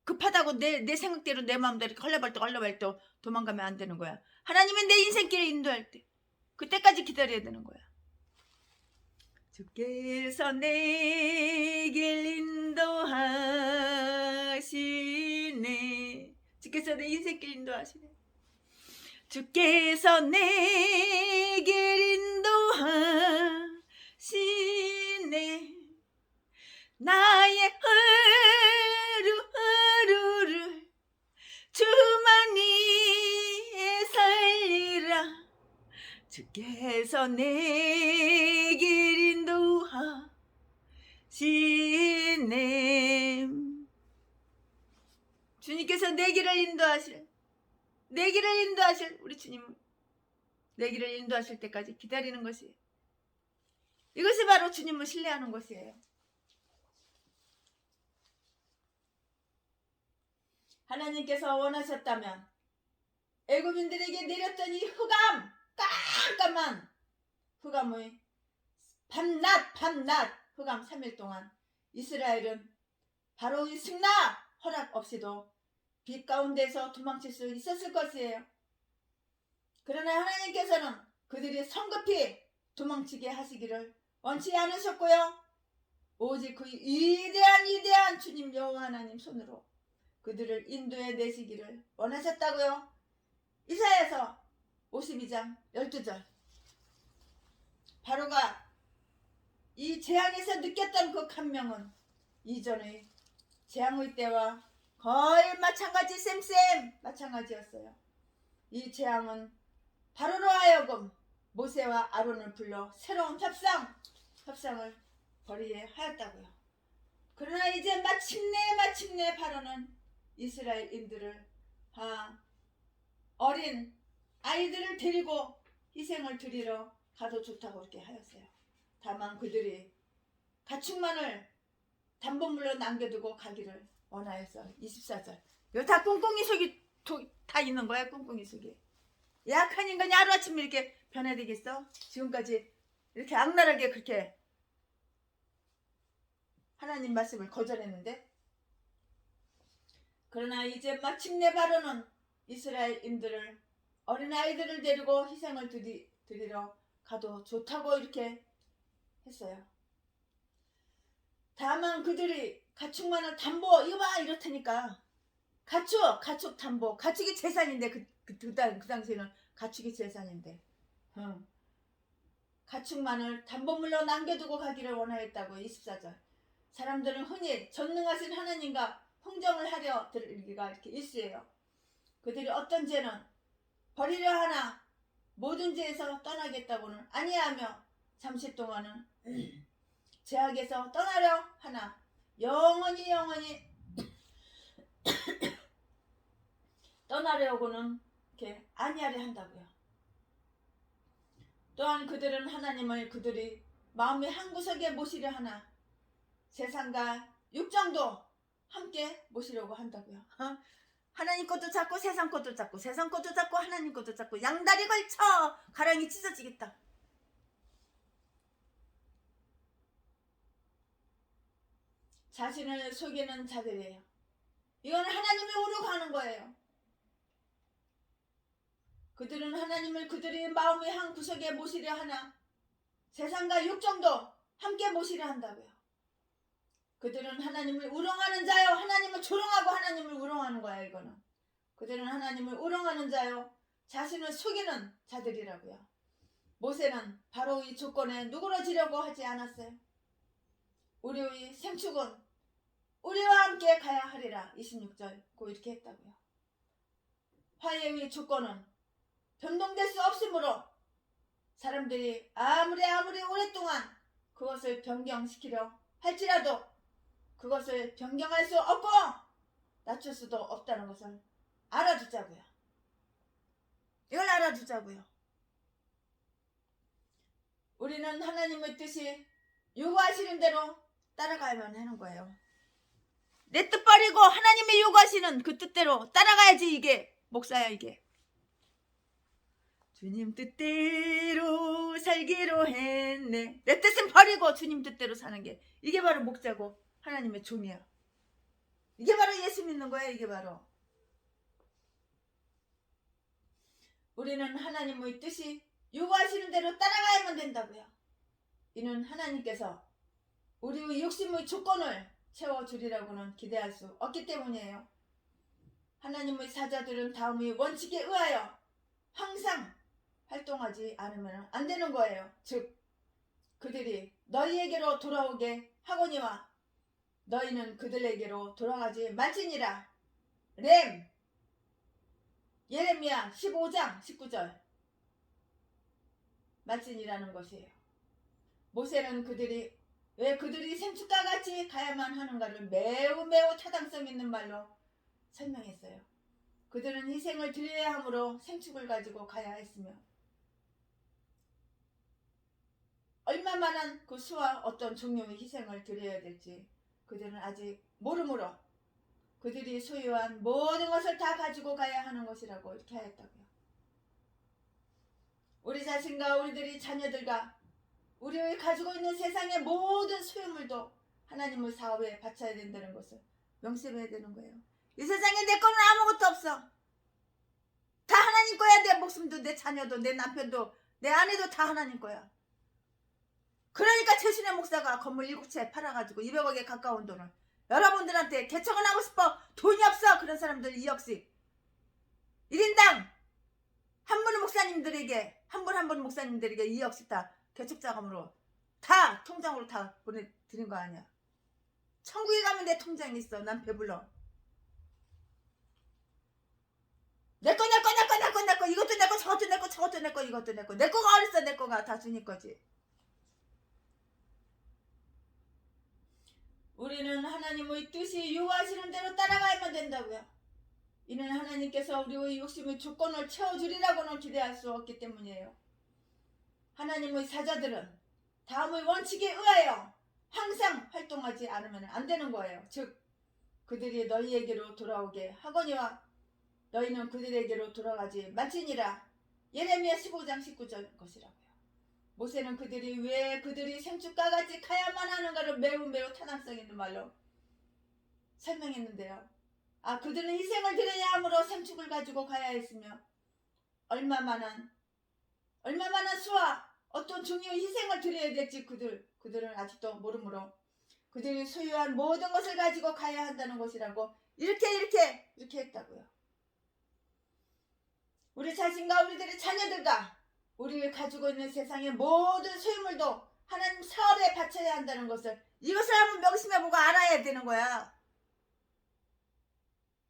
급하다고 내 생각대로 내 마음대로 이렇게 헐레벌떡 도망가면 안 되는 거야. 하나님은 내 인생길을 인도할 때 그때까지 기다려야 되는 거야. 주께서 내길 인도하시네. 주께서 내 인생길 인도하시네. 주께서 내길 인도하시네. 나의 하루하루를 주만이 살리라. 주께서 내길 인도하시네. 주님께서 내 길을 인도하실 우리 주님. 내 길을 인도하실 때까지 기다리는 것이, 이것이 바로 주님을 신뢰하는 것이에요. 하나님께서 원하셨다면 애굽인들에게 내렸던 이 흑암, 깜깜한 흑암의 밤낮 흑암 3일 동안 이스라엘은 바로의 승나 허락 없이도 빛 가운데서 도망칠 수 있었을 것이에요. 그러나 하나님께서는 그들이 성급히 도망치게 하시기를 원치 않으셨고요. 오직 그 위대한 주님 여호와 하나님 손으로 그들을 인도해 내시기를 원하셨다고요. 이사야서 52장 12절. 바로가 이 재앙에서 느꼈던 그 감명은 이전의 재앙의 때와 거의 마찬가지, 쌤 마찬가지였어요. 이 재앙은 바로로 하여금 모세와 아론을 불러 새로운 협상을 벌이게 하였다고요. 그러나 이제 마침내 바로는 이스라엘인들을 어린 아이들을 데리고 희생을 드리러 가도 좋다고 그렇게 하였어요. 다만 그들이 가축만을 담보물로 남겨두고 가기를 원하였어. 24절. 이거 다 꿍꿍이 속이 다 있는 거야. 꿍꿍이 속이. 약한 인간이 하루아침에 이렇게 변해되겠어? 지금까지 이렇게 악랄하게 그렇게 하나님 말씀을 거절했는데, 그러나 이제 마침내 바로는 이스라엘인들을 어린아이들을 데리고 희생을 드리러 가도 좋다고 이렇게 했어요. 다만 그들이 가축만을 담보 이거 봐 이렇다니까. 가축 담보. 가축이 재산인데 그 당시에는 가축이 재산인데 가축만을 담보물로 남겨두고 가기를 원하였다고. 24절. 사람들은 흔히 전능하신 하나님과 흥정을 하려 들기가 이렇게 일수예요. 그들이 어떤 죄는 버리려 하나 모든 죄에서 떠나겠다고는 아니하며 잠시 동안은 죄악에서 떠나려 하나 영원히 떠나려고는 이렇게 아니하려 한다고요. 또한 그들은 하나님을 그들이 마음의 한구석에 모시려 하나 세상과 육정도 함께 모시려고 한다고요. 하나님 것도 잡고 세상 것도 잡고 세상 것도 잡고 하나님 것도 잡고 양다리 걸쳐 가랑이 찢어지겠다. 자신을 속이는 자들이에요. 이건 하나님을 우러가는 거예요. 그들은 하나님을 그들의 마음의 한 구석에 모시려 하나 세상과 육정도 함께 모시려 한다고요. 그들은 하나님을 우롱하는 자요. 하나님을 조롱하고 하나님을 우롱하는 거야. 이거는 그들은 하나님을 우롱하는 자요. 자신을 속이는 자들이라고요. 모세는 바로의 조건에 누그러지려고 하지 않았어요. 우리의 생축은 우리와 함께 가야 하리라. 26절 고 이렇게 했다고요. 화해의 조건은 변동될 수 없으므로 사람들이 아무리 오랫동안 그것을 변경시키려 할지라도 그것을 변경할 수 없고 낮출 수도 없다는 것을 알아두자고요. 이걸 알아두자고요. 우리는 하나님의 뜻이 요구하시는 대로 따라가야만 하는 거예요. 내 뜻 버리고 하나님의 요구하시는 그 뜻대로 따라가야지. 이게 목사야. 이게 주님 뜻대로 살기로 했네. 내 뜻은 버리고 주님 뜻대로 사는 게 이게 바로 목자고 하나님의 종이야. 이게 바로 예수 믿는 거야. 이게 바로 우리는 하나님의 뜻이 요구하시는 대로 따라가야만 된다고요. 이는 하나님께서 우리의 욕심의 조건을 채워주리라고는 기대할 수 없기 때문이에요. 하나님의 사자들은 다음의 원칙에 의하여 항상 활동하지 않으면 안 되는 거예요. 즉 그들이 너희에게로 돌아오게 하거니와 너희는 그들에게로 돌아가지 말지니라. 예레미야 15장 19절 말씀이라는 것이에요. 모세는 왜 그들이 생축과 같이 가야만 하는가를 매우 타당성 있는 말로 설명했어요. 그들은 희생을 드려야 하므로 생축을 가지고 가야 했으며 얼마만한 그 수와 어떤 종류의 희생을 드려야 될지 그들은 아직 모르므로 그들이 소유한 모든 것을 다 가지고 가야 하는 것이라고 이렇게 하였다고요. 우리 자신과 우리들이 자녀들과 우리의 가지고 있는 세상의 모든 소유물도 하나님의 사업에 바쳐야 된다는 것을 명심해야 되는 거예요. 이 세상에 내 거는 아무것도 없어. 다 하나님 거야. 내 목숨도 내 자녀도 내 남편도 내 아내도 다 하나님 거야. 그러니까 최신의 목사가 건물 7채 팔아가지고 200억에 가까운 돈을 여러분들한테 개척을 하고 싶어. 돈이 없어. 그런 사람들 2억씩 1인당 한 분 목사님들에게 한 분 목사님들에게 2억씩 다 개척 자금으로 다 통장으로 다 보내드린 거 아니야. 천국에 가면 내 통장이 있어. 난 배불러. 내 거 이것도 내 거 저것도 내 거 저것도 내 거 이것도 내 거. 내 거가 어딨어. 내 거가 다 주님 거지. 우리는 하나님의 뜻이 요구하시는 대로 따라가야만 된다고요. 이는 하나님께서 우리의 욕심의 조건을 채워주리라고는 기대할 수 없기 때문이에요. 하나님의 사자들은 다음의 원칙에 의하여 항상 활동하지 않으면 안 되는 거예요. 즉 그들이 너희에게로 돌아오게 하거니와 너희는 그들에게로 돌아가지 말지니라. 예레미야 15장 19절 것이라고요. 모세는 그들이 왜 그들이 생축과 같이 가야만 하는가를 매우 타당성 있는 말로 설명했는데요. 그들은 희생을 드려야 하므로 생축을 가지고 가야 했으며 얼마만한 수와 어떤 중요한 희생을 드려야 될지 그들은 아직도 모르므로 그들이 소유한 모든 것을 가지고 가야 한다는 것이라고 이렇게 했다고요. 우리 자신과 우리들의 자녀들과 우리를 가지고 있는 세상의 모든 소유물도 하나님 사업에 바쳐야 한다는 것을 이것을 한번 명심해보고 알아야 되는 거야.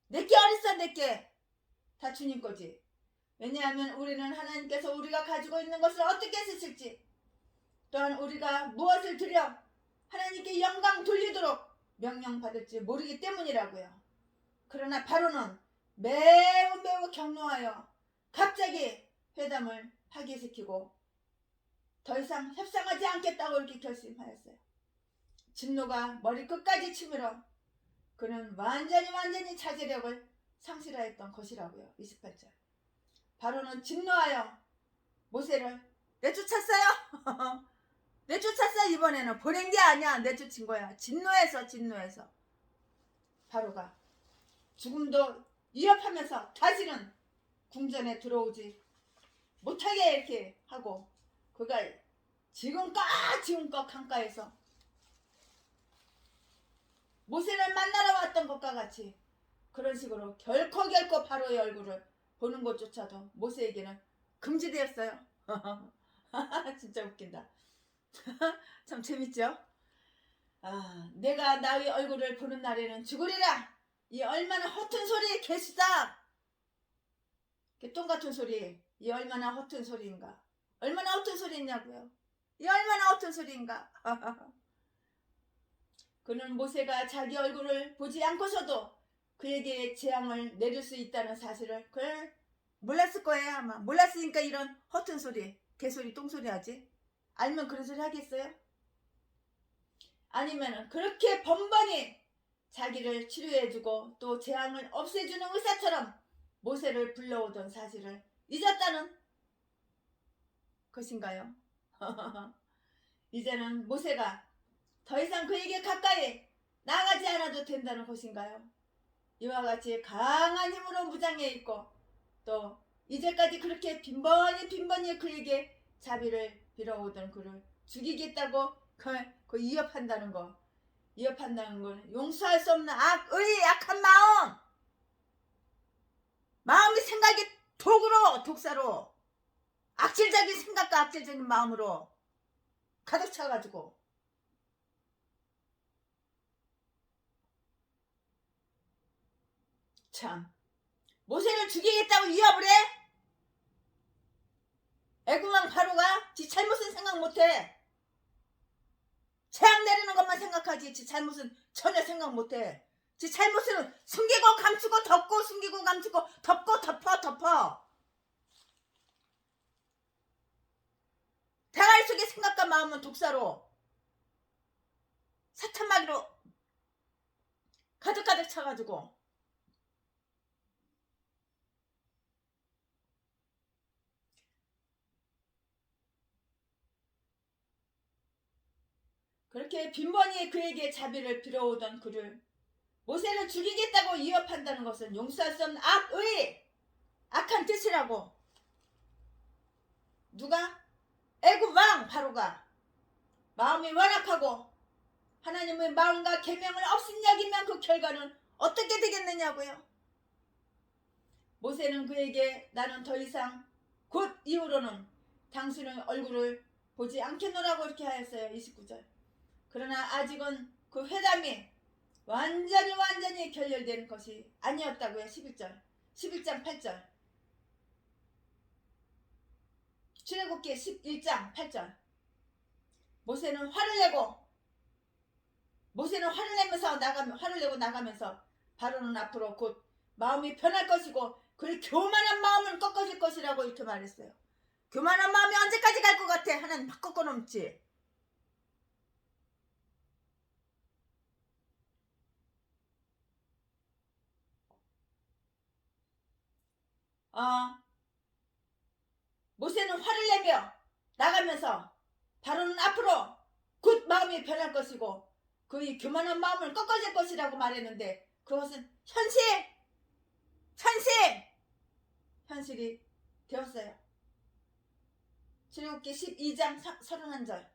내게 어딨어. 내게 다 주님 거지. 왜냐하면 우리는 하나님께서 우리가 가지고 있는 것을 어떻게 쓰실지 또한 우리가 무엇을 드려 하나님께 영광 돌리도록 명령받을지 모르기 때문이라고요. 그러나 바로는 매우 격노하여 갑자기 회담을 파기시키고 더 이상 협상하지 않겠다고 이렇게 결심하였어요. 진노가 머리끝까지 치밀어 그는 완전히 자제력을 상실하였던 것이라고요. 28절. 바로는 진노하여 모세를 내쫓았어요. 내쫓았어. 이번에는 보낸 게 아니야. 내쫓은 거야. 진노해서 바로가 죽음도 위협하면서 다시는 궁전에 들어오지 못하게 이렇게 하고 그가 지금껏 강가에서 모세를 만나러 왔던 것과 같이 그런 식으로 결코 바로의 얼굴을 보는 것조차도 모세에게는 금지되었어요. 진짜 웃긴다. 참 재밌죠? 내가 나의 얼굴을 보는 날에는 죽으리라. 이 얼마나 허튼 소리 개수다. 개똥같은 소리. 이 얼마나 허튼 소리인가. 얼마나 허튼 소리냐고요. 이 얼마나 허튼 소리인가. 그는 모세가 자기 얼굴을 보지 않고서도 그에게 재앙을 내릴 수 있다는 사실을 그걸 몰랐을 거예요. 아마 몰랐으니까 이런 허튼 소리 개소리 똥소리 하지. 알면 그런 소리 하겠어요? 아니면 그렇게 번번이 자기를 치료해주고 또 재앙을 없애주는 의사처럼 모세를 불러오던 사실을 잊었다는 것인가요? 이제는 모세가 더 이상 그에게 가까이 나가지 않아도 된다는 것인가요? 이와 같이 강한 힘으로 무장해 있고 또 이제까지 그렇게 빈번히 그에게 자비를 빌어오던 그를 죽이겠다고 그 위협한다는 건 용서할 수 없는 악의 약한 마음이 생각이 독사로 악질적인 생각과 악질적인 마음으로 가득 차가지고 참 모세를 죽이겠다고 위협을 해? 애구망 바로가 지 잘못은 생각 못해. 재앙 내리는 것만 생각하지 지 잘못은 전혀 생각 못해. 지 잘못은 숨기고 감추고 덮고 숨기고 감추고 덮고 덮어. 당할 말 속에 생각과 마음은 독사로 사탄마귀로 가득가득 차가지고 그렇게 빈번히 그에게 자비를 빌어오던 그를 모세를 죽이겠다고 위협한다는 것은 용서할 수 없는 악한 뜻이라고 누가? 애굽 왕 바로가 마음이 완악하고 하나님의 마음과 계명을 없인 여기면 그 결과는 어떻게 되겠느냐고요. 모세는 그에게 나는 더 이상 곧 이후로는 당신의 얼굴을 보지 않겠노라고 이렇게 하였어요. 29절. 그러나 아직은 그 회담이 완전히 결렬되는 것이 아니었다고요. 11절. 11장 8절. 출애굽기 11장 8절. 모세는 화를 내고 나가면서 바로는 앞으로 곧 마음이 변할 것이고 그의 교만한 마음은 꺾어질 것이라고 이렇게 말했어요. 교만한 마음이 언제까지 갈 것 같아? 하나님 막 꺾어놓지. 모세는 화를 내며 나가면서 바로는 앞으로 곧 마음이 변할 것이고 그의 교만한 마음을 꺾어질 것이라고 말했는데 그것은 현실이 되었어요. 출애굽기 12장 31절,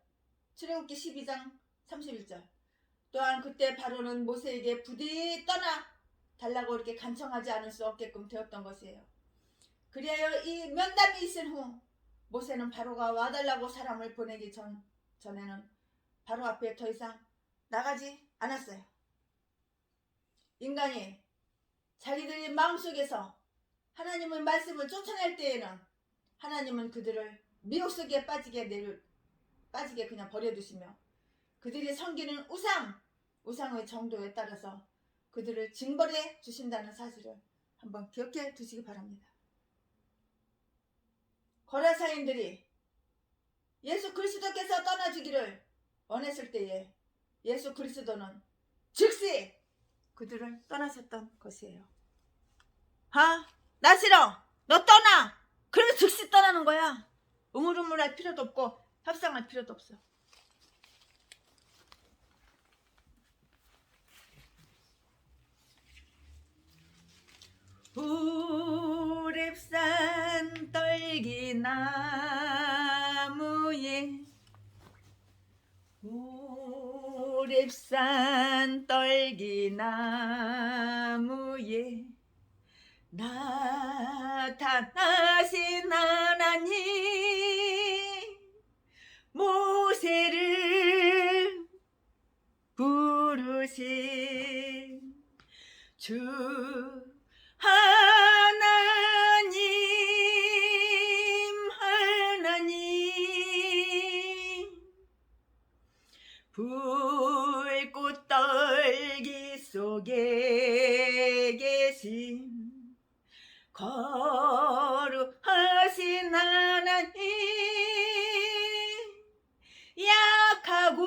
출애굽기 12장 31절. 또한 그때 바로는 모세에게 부디 떠나 달라고 이렇게 간청하지 않을 수 없게끔 되었던 것이에요. 그리하여 이 면담이 있은 후 모세는 바로가 와달라고 사람을 보내기 전에는 바로 앞에 더 이상 나가지 않았어요. 인간이 자기들의 마음속에서 하나님의 말씀을 쫓아낼 때에는 하나님은 그들을 미혹 속에 빠지게 그냥 버려두시며 그들이 섬기는 우상의 정도에 따라서 그들을 징벌해 주신다는 사실을 한번 기억해 두시기 바랍니다. 거라사인들이 예수 그리스도께서 떠나주기를 원했을 때에 예수 그리스도는 즉시 그들을 떠나셨던 것이에요. 나 싫어. 너 떠나. 그래서 즉시 떠나는 거야. 우물우물할 필요도 없고 협상할 필요도 없어. 우랩산 떨기나무에 우랩산 떨기나무에 나타나신 하나님 모세를 부르신 주 하나님 불꽃 떨기 속에 계신 거룩하신 하나님 약하고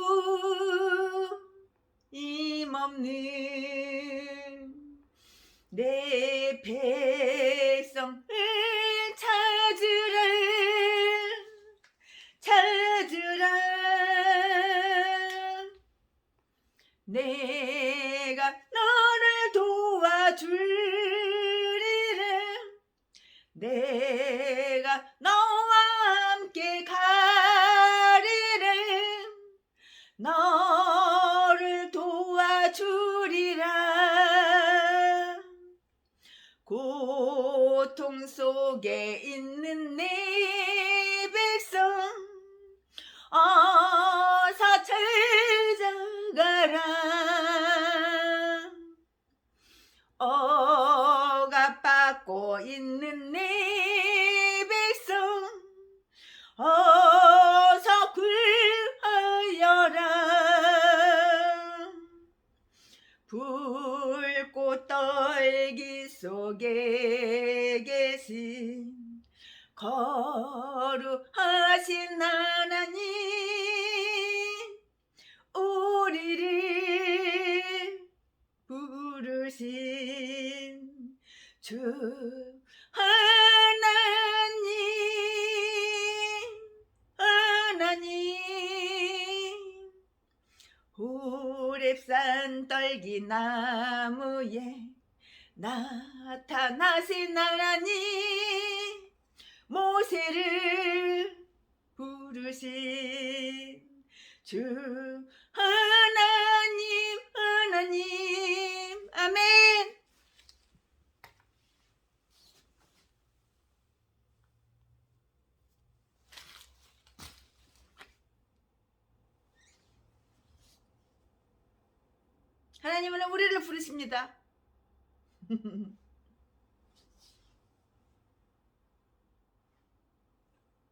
힘없는 내 백성을 찾으라 내가 너를 도와주리라 내가 너와 함께 가리라 너를 도와주리라 고통 속에 있는 내 백성 어서 찾아가라 억압받고 있는 내 백성 어서 구하여라 불꽃 떨기 속에 계신 거룩하신 하나님 주 하나님 하나님 호렙산 떨기나무에 나타나신 하나님 모세를 부르신 주 하나님 하나님 아멘. 하나님은 우리를 부르십니다.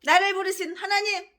나를 부르신 하나님